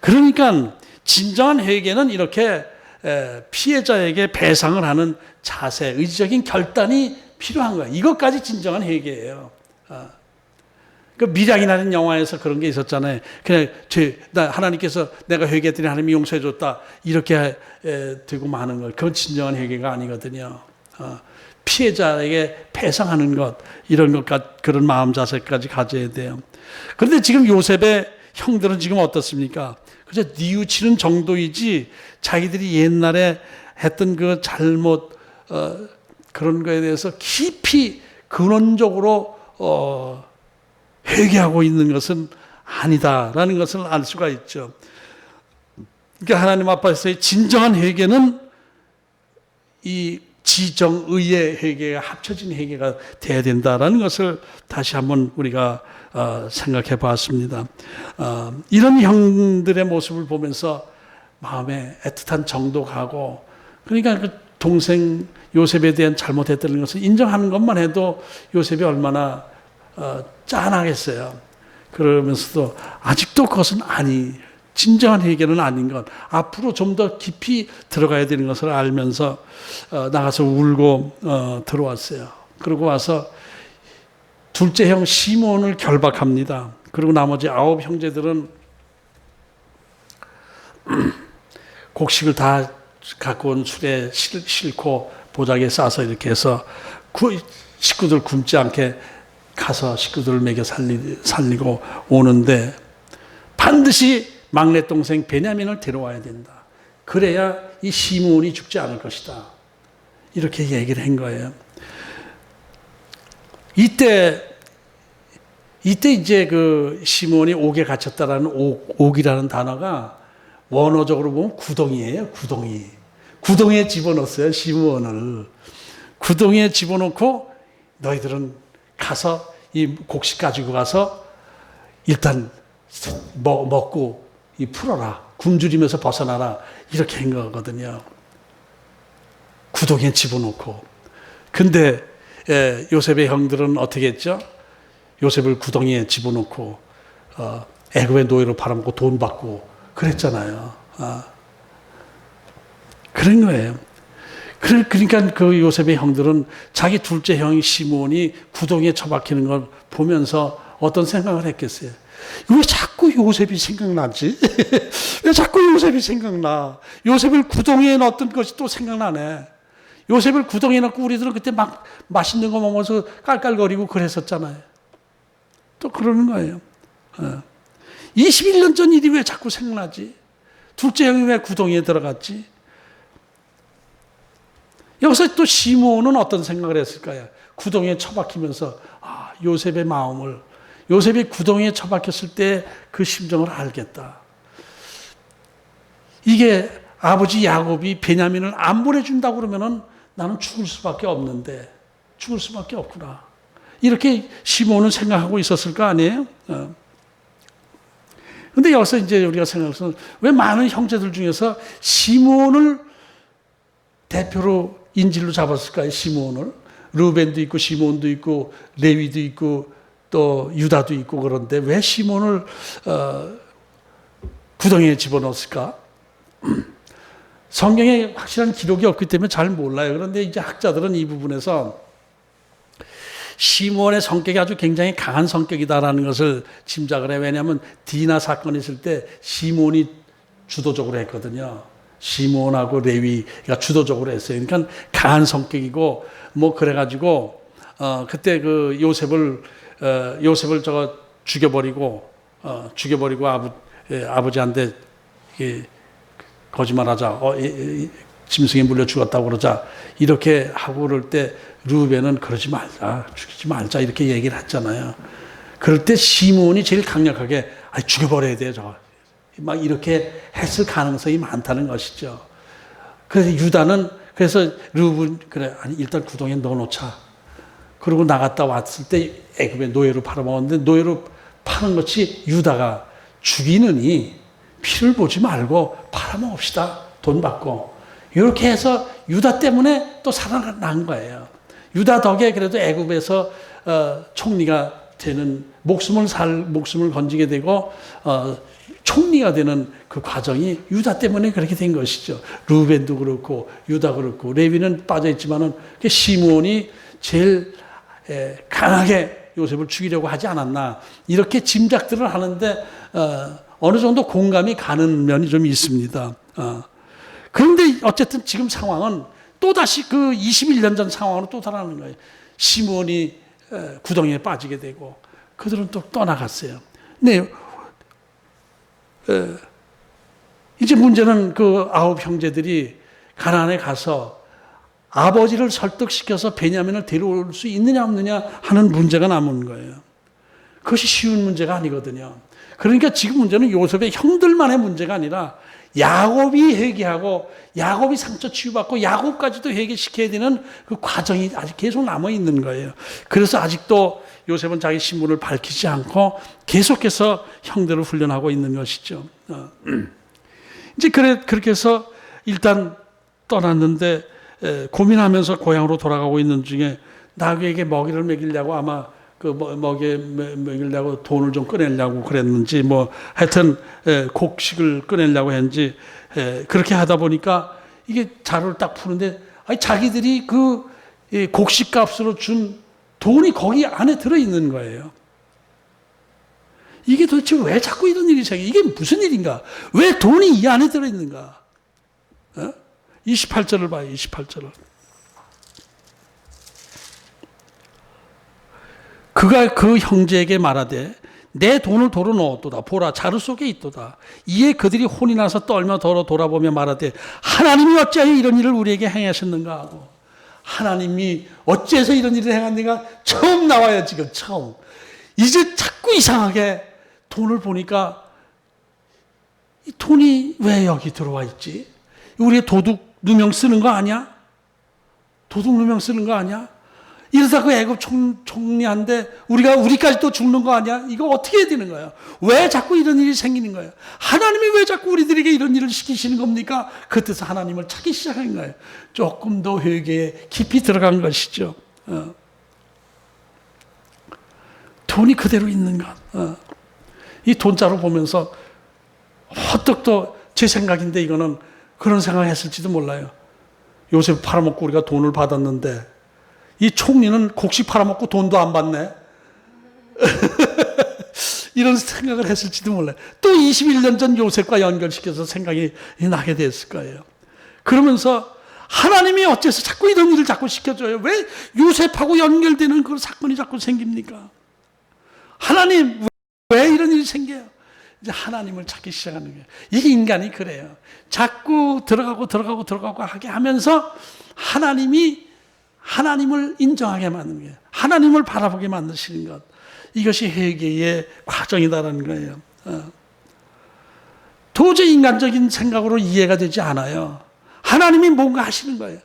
그러니까 진정한 회개는 이렇게 피해자에게 배상을 하는 자세, 의지적인 결단이 필요한 거예요. 이것까지 진정한 회개예요. 그 미량이라는 영화에서 그런 게 있었잖아요. 그냥 하나님께서 내가 회개했더니 하나님이 용서해줬다 이렇게 되고 마는 것, 그건 진정한 회개가 아니거든요. 피해자에게 배상하는 것, 이런 것, 그런 마음 자세까지 가져야 돼요. 그런데 지금 요셉의 형들은 지금 어떻습니까? 그저 뉘우치는 정도이지 자기들이 옛날에 했던 그 잘못 그런 거에 대해서 깊이 근원적으로 회개하고 있는 것은 아니다라는 것을 알 수가 있죠. 그러니까 하나님 앞에서의 진정한 회개는 이 지정의의 회개가 합쳐진 회개가 돼야 된다라는 것을 다시 한번 우리가 생각해 봤습니다. 이런 형들의 모습을 보면서 마음에 애틋한 정도 가고, 그러니까 그 동생 요셉에 대한 잘못했다는 것을 인정하는 것만 해도 요셉이 얼마나 짠하겠어요. 그러면서도 아직도 그것은 진정한 회개는 아닌 것, 앞으로 좀 더 깊이 들어가야 되는 것을 알면서 나가서 울고 들어왔어요. 그러고 와서 둘째 형 시몬을 결박합니다. 그리고 나머지 9 형제들은 곡식을 다 갖고 온 술에 싣고 보자기에 싸서 이렇게 해서 식구들 굶지 않게 가서 식구들을 먹여 살리고 오는데 반드시 막내 동생 베냐민을 데려와야 된다. 그래야 이 시므온이 죽지 않을 것이다. 이렇게 얘기를 한 거예요. 이때 이제 그 시므온이 옥에 갇혔다라는 옥이라는 단어가 원어적으로 보면 구덩이에요. 구덩이에 집어넣었어요. 시므온을 구덩이에 집어넣고 너희들은 가서 이 곡식 가지고 가서 일단 먹고 풀어라. 굶주리면서 벗어나라. 이렇게 한 거거든요. 구덩이에 집어넣고. 근데 요셉의 형들은 어떻게 했죠? 요셉을 구덩이에 집어넣고 애굽의 노예로 팔아먹고 돈 받고 그랬잖아요. 그런 거예요. 그러니까 그 요셉의 형들은 자기 둘째 형이 시몬이 구덩이에 처박히는 걸 보면서 어떤 생각을 했겠어요? 왜 자꾸 요셉이 생각나지? 왜 자꾸 요셉이 생각나? 요셉을 구덩이에 넣었던 것이 또 생각나네. 요셉을 구덩이에 넣고 우리들은 그때 막 맛있는 거 먹으면서 깔깔거리고 그랬었잖아요. 또 그러는 거예요. 21년 전 일이 왜 자꾸 생각나지? 둘째 형이 왜 구덩이에 들어갔지? 여기서 또 시몬은 어떤 생각을 했을까요? 구덩이에 처박히면서 요셉의 마음을, 요셉이 구덩이에 처박혔을 때 그 심정을 알겠다. 이게 아버지 야곱이 베냐민을 안 보내준다고 그러면은 나는 죽을 수밖에 없는데, 죽을 수밖에 없구나. 이렇게 시몬은 생각하고 있었을 거 아니에요? 근데 여기서 이제 우리가 생각해서 왜 많은 형제들 중에서 시몬을 대표로 인질로 잡았을까요? 시몬을. 르벤도 있고 시몬도 있고 레위도 있고 또 유다도 있고 그런데 왜 시몬을 구덩이에 집어넣었을까? 성경에 확실한 기록이 없기 때문에 잘 몰라요. 그런데 이제 학자들은 이 부분에서 시몬의 성격이 아주 굉장히 강한 성격이다라는 것을 짐작을 해요. 왜냐하면 디나 사건이 있을 때 시몬이 주도적으로 했거든요. 시몬하고 레위가 주도적으로 했어요. 그러니까 강한 성격이고 뭐 그래가지고 그때 그 요셉을 저거 죽여버리고 아버지한테 거짓말하자. 짐승에 물려 죽었다고 그러자. 이렇게 하고 그럴 때 르우벤은 그러지 말자. 죽이지 말자. 이렇게 얘기를 했잖아요. 그럴 때 시몬이 제일 강력하게 죽여버려야 돼. 저거. 막 이렇게 했을 가능성이 많다는 것이죠. 그래서 유다는 그래서 르우벤 그래 아니 일단 구덩이에 넣어놓자. 그리고 나갔다 왔을 때 애굽에 노예로 팔아먹었는데 노예로 파는 것이 유다가 죽이느니 피를 보지 말고 팔아먹읍시다. 돈 받고. 이렇게 해서 유다 때문에 또 살아난 거예요. 유다 덕에 그래도 애굽에서 총리가 되는 목숨을 건지게 되고 총리가 되는 그 과정이 유다 때문에 그렇게 된 것이죠. 르벤도 그렇고 유다 그렇고 레위는 빠져있지만은 시몬이 제일 강하게 요셉을 죽이려고 하지 않았나 이렇게 짐작들을 하는데 어느 정도 공감이 가는 면이 좀 있습니다. 그런데 어쨌든 지금 상황은 또다시 그 21년 전 상황으로 또 돌아가는 거예요. 시몬이 구덩이에 빠지게 되고 그들은 또 떠나갔어요. 네, 이제 문제는 그 9 형제들이 가나안에 가서 아버지를 설득시켜서 베냐민을 데려올 수 있느냐 없느냐 하는 문제가 남은 거예요. 그것이 쉬운 문제가 아니거든요. 그러니까 지금 문제는 요셉의 형들만의 문제가 아니라 야곱이 회개하고 야곱이 상처 치유받고 야곱까지도 회개시켜야 되는 그 과정이 아직 계속 남아있는 거예요. 그래서 아직도 요셉은 자기 신분을 밝히지 않고 계속해서 형들을 훈련하고 있는 것이죠. 이제 그렇게 해서 일단 떠났는데 고민하면서 고향으로 돌아가고 있는 중에 나귀에게 먹이를 먹이려고 아마 그 먹이 먹이려고 돈을 좀 꺼내려고 그랬는지 뭐 하여튼 곡식을 꺼내려고 했는지 그렇게 하다 보니까 이게 자루를 딱 푸는데 자기들이 그 곡식 값으로 준 돈이 거기 안에 들어있는 거예요. 이게 도대체 왜 자꾸 이런 일이 생겨? 이게 무슨 일인가? 왜 돈이 이 안에 들어있는가? 28절을 봐요. 28절을. 그가 그 형제에게 말하되 내 돈을 도로 넣었도다. 보라 자루 속에 있도다. 이에 그들이 혼이 나서 떨며 돌아보며 말하되 하나님이 어찌하여 이런 일을 우리에게 행하셨는가 하고 하나님이 어찌해서 이런 일을 행했는가 처음 나와요. 지금 처음. 이제 자꾸 이상하게 돈을 보니까 이 돈이 왜 여기 들어와 있지? 우리의 도둑 누명 쓰는 거 아니야? 도둑 누명 쓰는 거 아니야? 이러다 그 애굽 총리한테 우리까지 또 죽는 거 아니야? 이거 어떻게 해야 되는 거야? 왜 자꾸 이런 일이 생기는 거야? 하나님이 왜 자꾸 우리들에게 이런 일을 시키시는 겁니까? 그때서 하나님을 찾기 시작한 거예요. 조금 더 회개에 깊이 들어간 것이죠. 돈이 그대로 있는 것. 이 돈자로 보면서 헛떡 또 제 생각인데 이거는 그런 생각을 했을지도 몰라요. 요셉 팔아먹고 우리가 돈을 받았는데 이 총리는 곡식 팔아먹고 돈도 안 받네. 이런 생각을 했을지도 몰라요. 또 21년 전 요셉과 연결시켜서 생각이 나게 됐을 거예요. 그러면서 하나님이 어째서 자꾸 이런 일을 자꾸 시켜줘요? 왜 요셉하고 연결되는 그 사건이 자꾸 생깁니까? 하나님, 왜 이런 일이 생겨요? 이제 하나님을 찾기 시작하는 거예요. 이게 인간이 그래요. 자꾸 들어가고 하게 하면서 하나님을 인정하게 만드는 거예요. 하나님을 바라보게 만드시는 것. 이것이 회개의 과정이다라는 거예요. 도저히 인간적인 생각으로 이해가 되지 않아요. 하나님이 뭔가 하시는 거예요.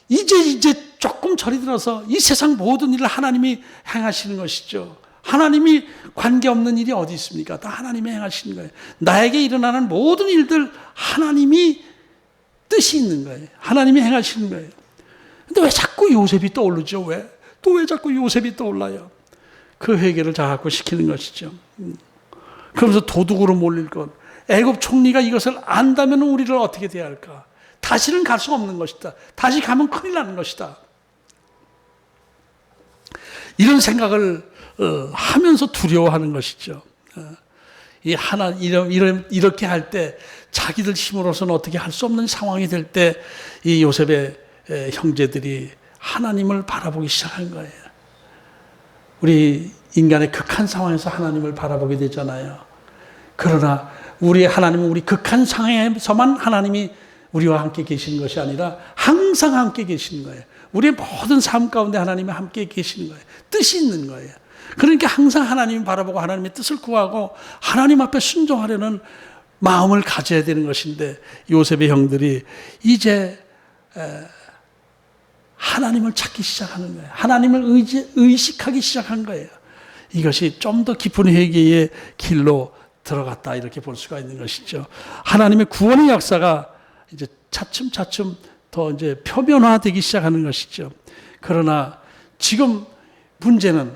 이제 조금 절이 들어서 이 세상 모든 일을 하나님이 행하시는 것이죠. 하나님이 관계없는 일이 어디 있습니까? 다 하나님이 행하시는 거예요. 나에게 일어나는 모든 일들 하나님이 뜻이 있는 거예요. 하나님이 행하시는 거예요. 근데 왜 자꾸 요셉이 떠오르죠? 왜 자꾸 요셉이 떠올라요? 그 회개를 자꾸 시키는 것이죠. 그러면서 도둑으로 몰릴 것. 애굽 총리가 이것을 안다면 우리를 어떻게 대할까? 다시는 갈 수 없는 것이다. 다시 가면 큰일 나는 것이다. 이런 생각을 하면서 두려워하는 것이죠. 이렇게 할 때 자기들 힘으로서는 어떻게 할 수 없는 상황이 될 때 이 요셉의 형제들이 하나님을 바라보기 시작한 거예요. 우리 인간의 극한 상황에서 하나님을 바라보게 되잖아요. 그러나 우리 하나님은 우리 극한 상황에서만 하나님이 우리와 함께 계시는 것이 아니라 항상 함께 계시는 거예요. 우리의 모든 삶 가운데 하나님이 함께 계시는 거예요. 뜻이 있는 거예요. 그러니까 항상 하나님을 바라보고 하나님의 뜻을 구하고 하나님 앞에 순종하려는 마음을 가져야 되는 것인데 요셉의 형들이 이제 하나님을 찾기 시작하는 거예요. 하나님을 의식하기 시작한 거예요. 이것이 좀 더 깊은 회개의 길로 들어갔다 이렇게 볼 수가 있는 것이죠. 하나님의 구원의 역사가 이제 차츰 더 이제 표면화되기 시작하는 것이죠. 그러나 지금 문제는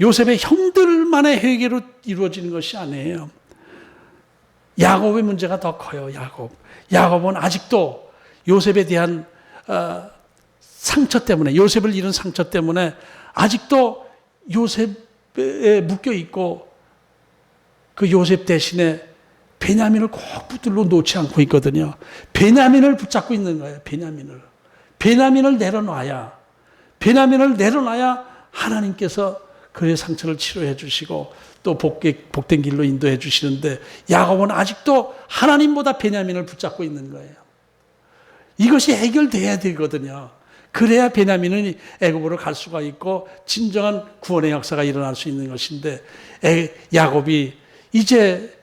요셉의 형들만의 회개로 이루어지는 것이 아니에요. 야곱의 문제가 더 커요. 야곱은 아직도 요셉에 대한 상처 때문에, 요셉을 잃은 상처 때문에 아직도 요셉에 묶여 있고 그 요셉 대신에 베냐민을 꼭 붙들러 놓지 않고 있거든요. 베냐민을 붙잡고 있는 거예요. 베냐민을 내려놔야 하나님께서 그의 상처를 치료해 주시고 또 복된 길로 인도해 주시는데 야곱은 아직도 하나님보다 베냐민을 붙잡고 있는 거예요. 이것이 해결돼야 되거든요. 그래야 베냐민은 애굽으로 갈 수가 있고 진정한 구원의 역사가 일어날 수 있는 것인데 야곱이 이제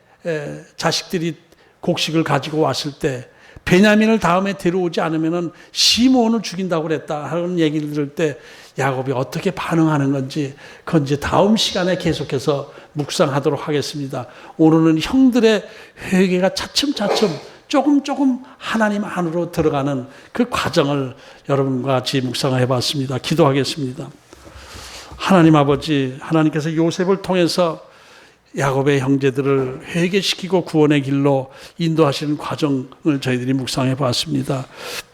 자식들이 곡식을 가지고 왔을 때 베냐민을 다음에 데려오지 않으면 시므온을 죽인다고 그랬다 하는 얘기를 들을 때 야곱이 어떻게 반응하는 건지 그건 이제 다음 시간에 계속해서 묵상하도록 하겠습니다. 오늘은 형들의 회개가 차츰 조금 하나님 안으로 들어가는 그 과정을 여러분과 같이 묵상해 봤습니다. 기도하겠습니다. 하나님 아버지, 하나님께서 요셉을 통해서 야곱의 형제들을 회개시키고 구원의 길로 인도하시는 과정을 저희들이 묵상해 봤습니다.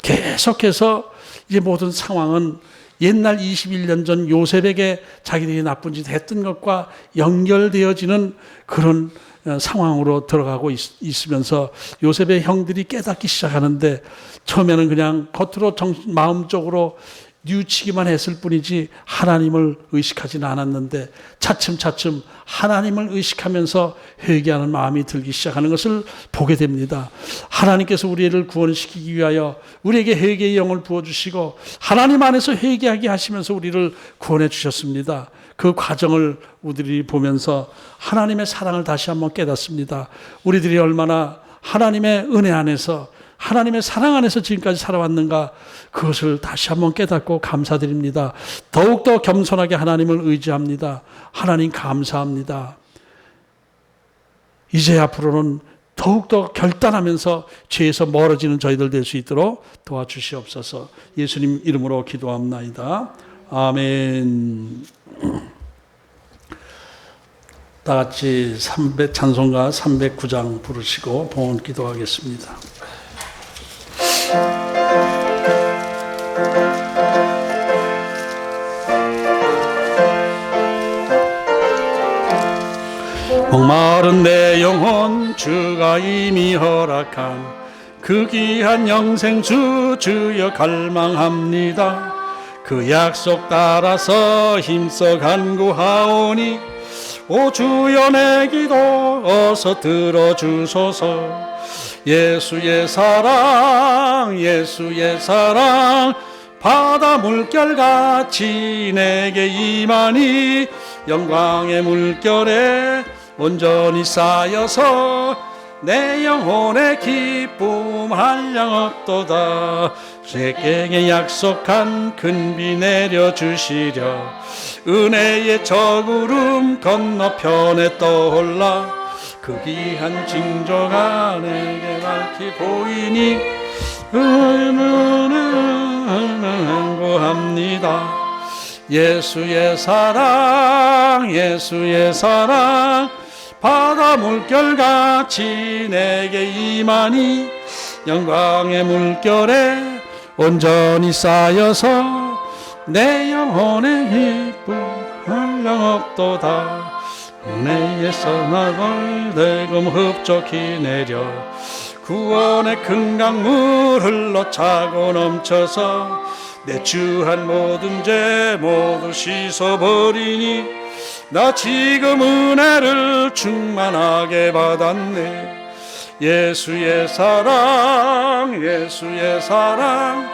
계속해서 이제 모든 상황은 옛날 21년 전 요셉에게 자기들이 나쁜 짓 했던 것과 연결되어지는 그런 상황으로 들어가고 있으면서 요셉의 형들이 깨닫기 시작하는데 처음에는 그냥 겉으로 마음적으로 뉘우치기만 했을 뿐이지 하나님을 의식하지는 않았는데 차츰 하나님을 의식하면서 회개하는 마음이 들기 시작하는 것을 보게 됩니다. 하나님께서 우리를 구원시키기 위하여 우리에게 회개의 영을 부어주시고 하나님 안에서 회개하게 하시면서 우리를 구원해 주셨습니다. 그 과정을 우리들이 보면서 하나님의 사랑을 다시 한번 깨닫습니다. 우리들이 얼마나 하나님의 은혜 안에서 하나님의 사랑 안에서 지금까지 살아왔는가 그것을 다시 한번 깨닫고 감사드립니다. 더욱더 겸손하게 하나님을 의지합니다. 하나님 감사합니다. 이제 앞으로는 더욱더 결단하면서 죄에서 멀어지는 저희들 될 수 있도록 도와주시옵소서. 예수님 이름으로 기도합나이다. 아멘. 다 같이 찬송가 309장 부르시고 봉헌 기도하겠습니다. 목마른 내 영혼 주가 이미 허락한 그 귀한 영생주 주여 갈망합니다. 그 약속 따라서 힘써 간구하오니 오 주여 내 기도 어서 들어주소서. 예수의 사랑 예수의 사랑 바다 물결같이 내게 임하니 영광의 물결에 온전히 쌓여서 내 영혼의 기쁨 한량없도다. 제게 약속한 큰 비 내려주시려 은혜의 저 구름 건너편에 떠올라 그 귀한 징조가 내게 밝히 보이니 구합니다. 예수의 사랑 예수의 사랑 바다 물결같이 내게 임하니 영광의 물결에 온전히 쌓여서 내 영혼의 기쁨 한량없도다. 은혜의 선악을 대금 흡족히 내려 구원의 큰 강물 흘러 차고 넘쳐서 내 주한 모든 죄 모두 씻어버리니 나 지금 은혜를 충만하게 받았네. 예수의 사랑 예수의 사랑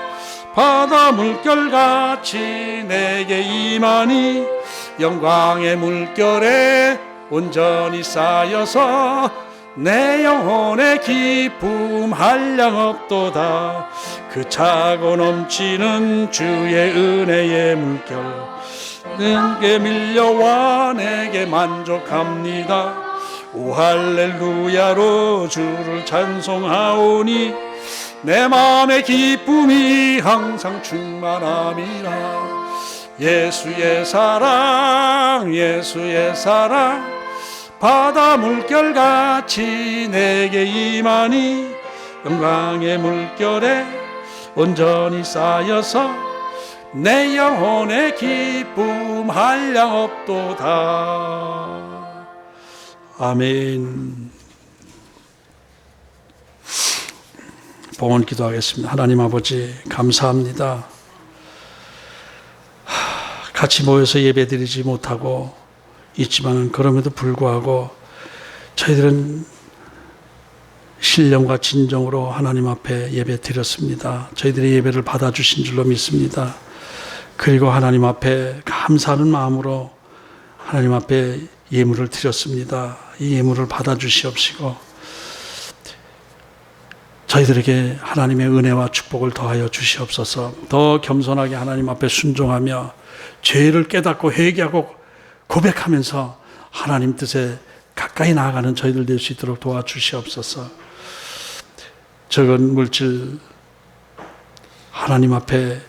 바다 물결같이 내게 임하니 영광의 물결에 온전히 쌓여서 내 영혼의 기쁨 한량없도다. 그 차고 넘치는 주의 은혜의 물결 내게 밀려와 내게 만족합니다. 오 할렐루야로 주를 찬송하오니 내 마음의 기쁨이 항상 충만함이라. 예수의 사랑 예수의 사랑 바다 물결같이 내게 임하니 영광의 물결에 온전히 쌓여서 내 영혼의 기쁨 한량없도다. 아멘. 봉헌 기도하겠습니다. 하나님 아버지 감사합니다. 같이 모여서 예배드리지 못하고 있지만 그럼에도 불구하고 저희들은 신령과 진정으로 하나님 앞에 예배 드렸습니다. 저희들의 예배를 받아주신 줄로 믿습니다. 그리고 하나님 앞에 감사하는 마음으로 하나님 앞에 예물을 드렸습니다. 이 예물을 받아주시옵시고 저희들에게 하나님의 은혜와 축복을 더하여 주시옵소서. 더 겸손하게 하나님 앞에 순종하며 죄를 깨닫고 회개하고 고백하면서 하나님 뜻에 가까이 나아가는 저희들 될 수 있도록 도와주시옵소서. 적은 물질 하나님 앞에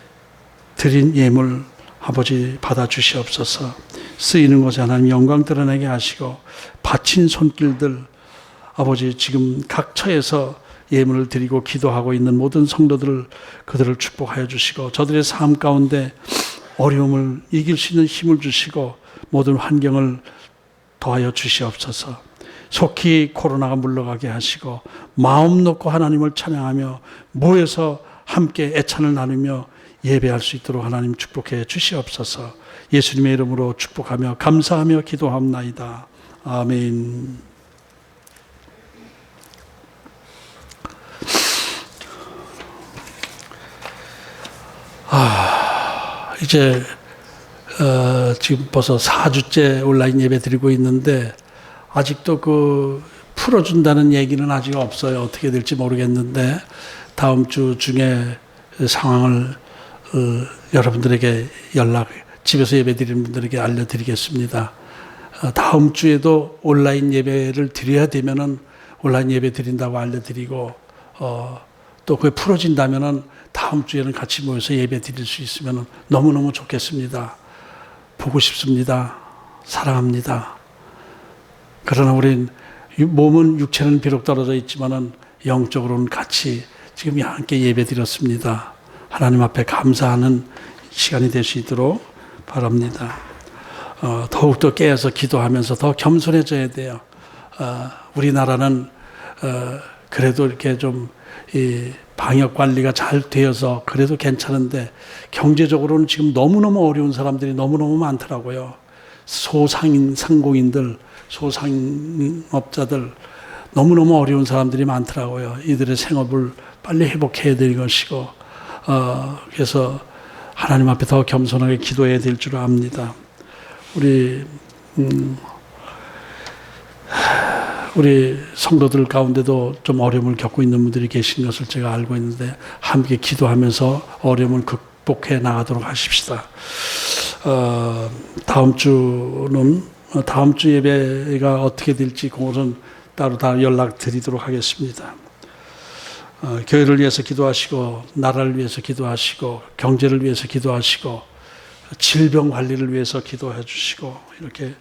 드린 예물 아버지 받아주시옵소서. 쓰이는 곳에 하나님 영광 드러내게 하시고 바친 손길들 아버지 지금 각 처에서 예물을 드리고 기도하고 있는 모든 성도들을 그들을 축복하여 주시고 저들의 삶 가운데 어려움을 이길 수 있는 힘을 주시고 모든 환경을 더하여 주시옵소서. 속히 코로나가 물러가게 하시고 마음 놓고 하나님을 찬양하며 모여서 함께 애찬을 나누며 예배할 수 있도록 하나님 축복해 주시옵소서. 예수님의 이름으로 축복하며 감사하며 기도합나이다. 아멘. 이제 지금 벌써 4주째 온라인 예배 드리고 있는데 아직도 그 풀어준다는 얘기는 아직 없어요. 어떻게 될지 모르겠는데 다음 주 중에 상황을 여러분들에게 집에서 예배 드리는 분들에게 알려드리겠습니다. 다음 주에도 온라인 예배를 드려야 되면은 온라인 예배 드린다고 알려드리고 또 그게 풀어진다면은 다음 주에는 같이 모여서 예배 드릴 수 있으면 너무너무 좋겠습니다. 보고 싶습니다. 사랑합니다. 그러나 우린 몸은 육체는 비록 떨어져 있지만은 영적으로는 같이 지금 함께 예배 드렸습니다. 하나님 앞에 감사하는 시간이 될 수 있도록 바랍니다. 더욱더 깨어서 기도하면서 더 겸손해져야 돼요. 우리나라는 그래도 이렇게 좀 이 방역 관리가 잘 되어서 그래도 괜찮은데 경제적으로는 지금 너무너무 어려운 사람들이 너무너무 많더라고요. 소상인, 상공인들, 소상업자들 너무너무 어려운 사람들이 많더라고요. 이들의 생업을 빨리 회복해야 될 것이고 그래서 하나님 앞에 더 겸손하게 기도해야 될 줄 압니다. 우리 성도들 가운데도 좀 어려움을 겪고 있는 분들이 계신 것을 제가 알고 있는데 함께 기도하면서 어려움을 극복해 나가도록 하십시다. 다음 주 예배가 어떻게 될지 그것은 따로 다 연락드리도록 하겠습니다. 교회를 위해서 기도하시고 나라를 위해서 기도하시고 경제를 위해서 기도하시고 질병 관리를 위해서 기도해 주시고 이렇게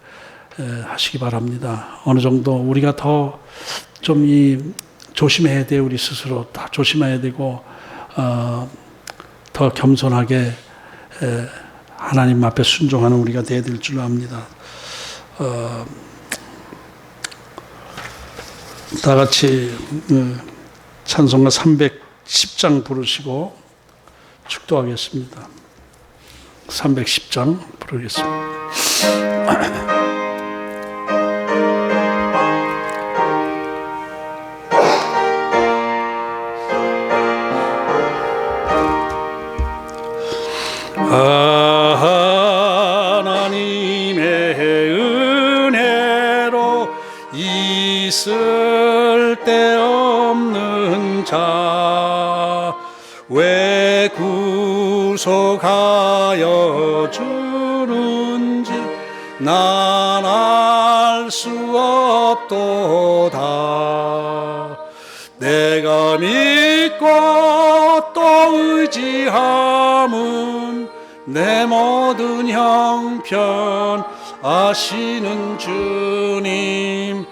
하시기 바랍니다. 어느 정도 우리가 더 좀 조심해야 돼요. 우리 스스로 다 조심해야 되고 더 겸손하게 하나님 앞에 순종하는 우리가 되어야 될 줄 압니다. 다 같이 찬송가 310장 부르시고 축도하겠습니다. 310장 부르겠습니다. 하나님의 은혜로 있을 데 없는 자 왜 구속하여 주는지 난 알 수 없도다. 내가 믿고 또 의지함은 내 모든 형편 아시는 주님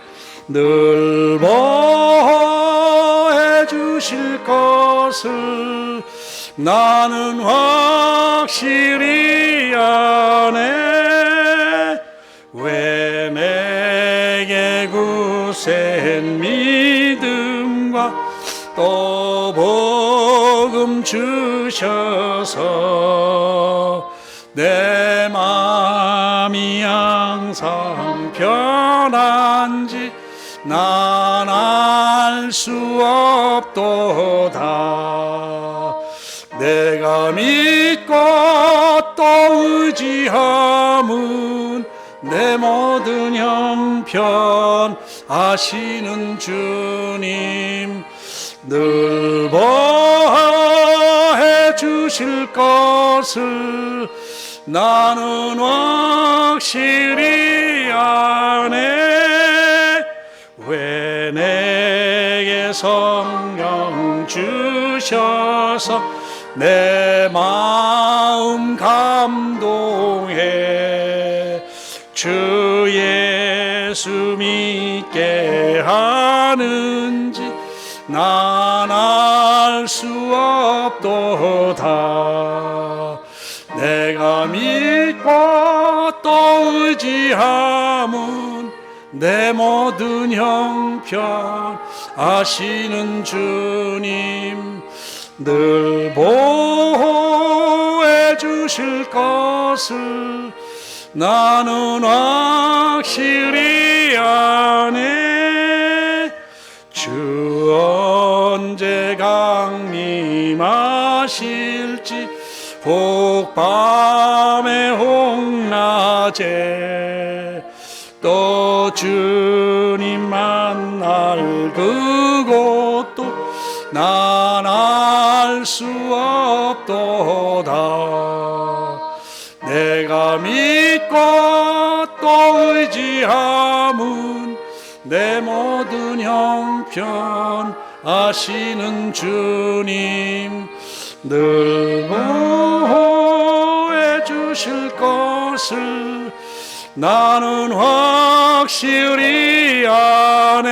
늘 보호해 주실 것을 나는 확실히 아네. 왜 내게 굳센 믿음과 또 복음 주셔서 내 마음이 항상 편한지 난 알 수 없도다. 내가 믿고 또 의지함은 내 모든 형편 아시는 주님 늘 보호해 주실 것을 나는 확실히 아네. 왜 내게 성령 주셔서 내 마음 감동해 주 예수 믿게 하는지 난 알 수 없도다. 내가 믿고 또 의지함은 내 모든 형편 아시는 주님 늘 보호해 주실 것을 나는 확실히 아네. 주 언제 강림하실지 혹밤에 혹낮에 또 주님 만날 그곳도 난 알 수 없도다. 내가 믿고 또 의지함은 내 모든 형편 아시는 주님 늘 보호해 주실 것을 나는 확실히 아네.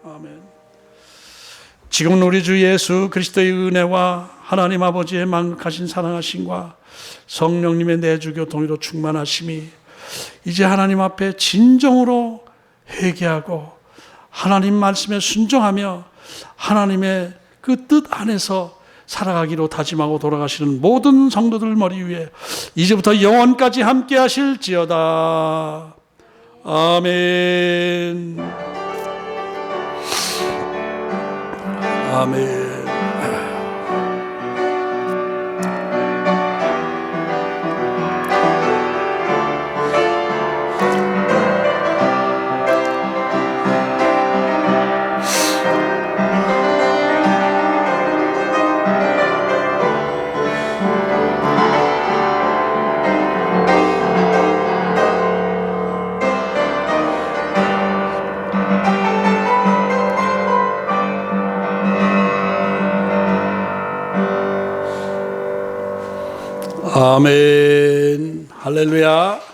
아멘. 지금은 우리 주 예수 그리스도의 은혜와 하나님 아버지의 만극하신 사랑하심과 성령님의 내주 교통으로 충만하심이 이제 하나님 앞에 진정으로 회개하고 하나님 말씀에 순종하며 하나님의 그 뜻 안에서 살아가기로 다짐하고 돌아가시는 모든 성도들 머리 위에 이제부터 영원까지 함께 하실지어다. 아멘. 아멘. 아멘. 할렐루야.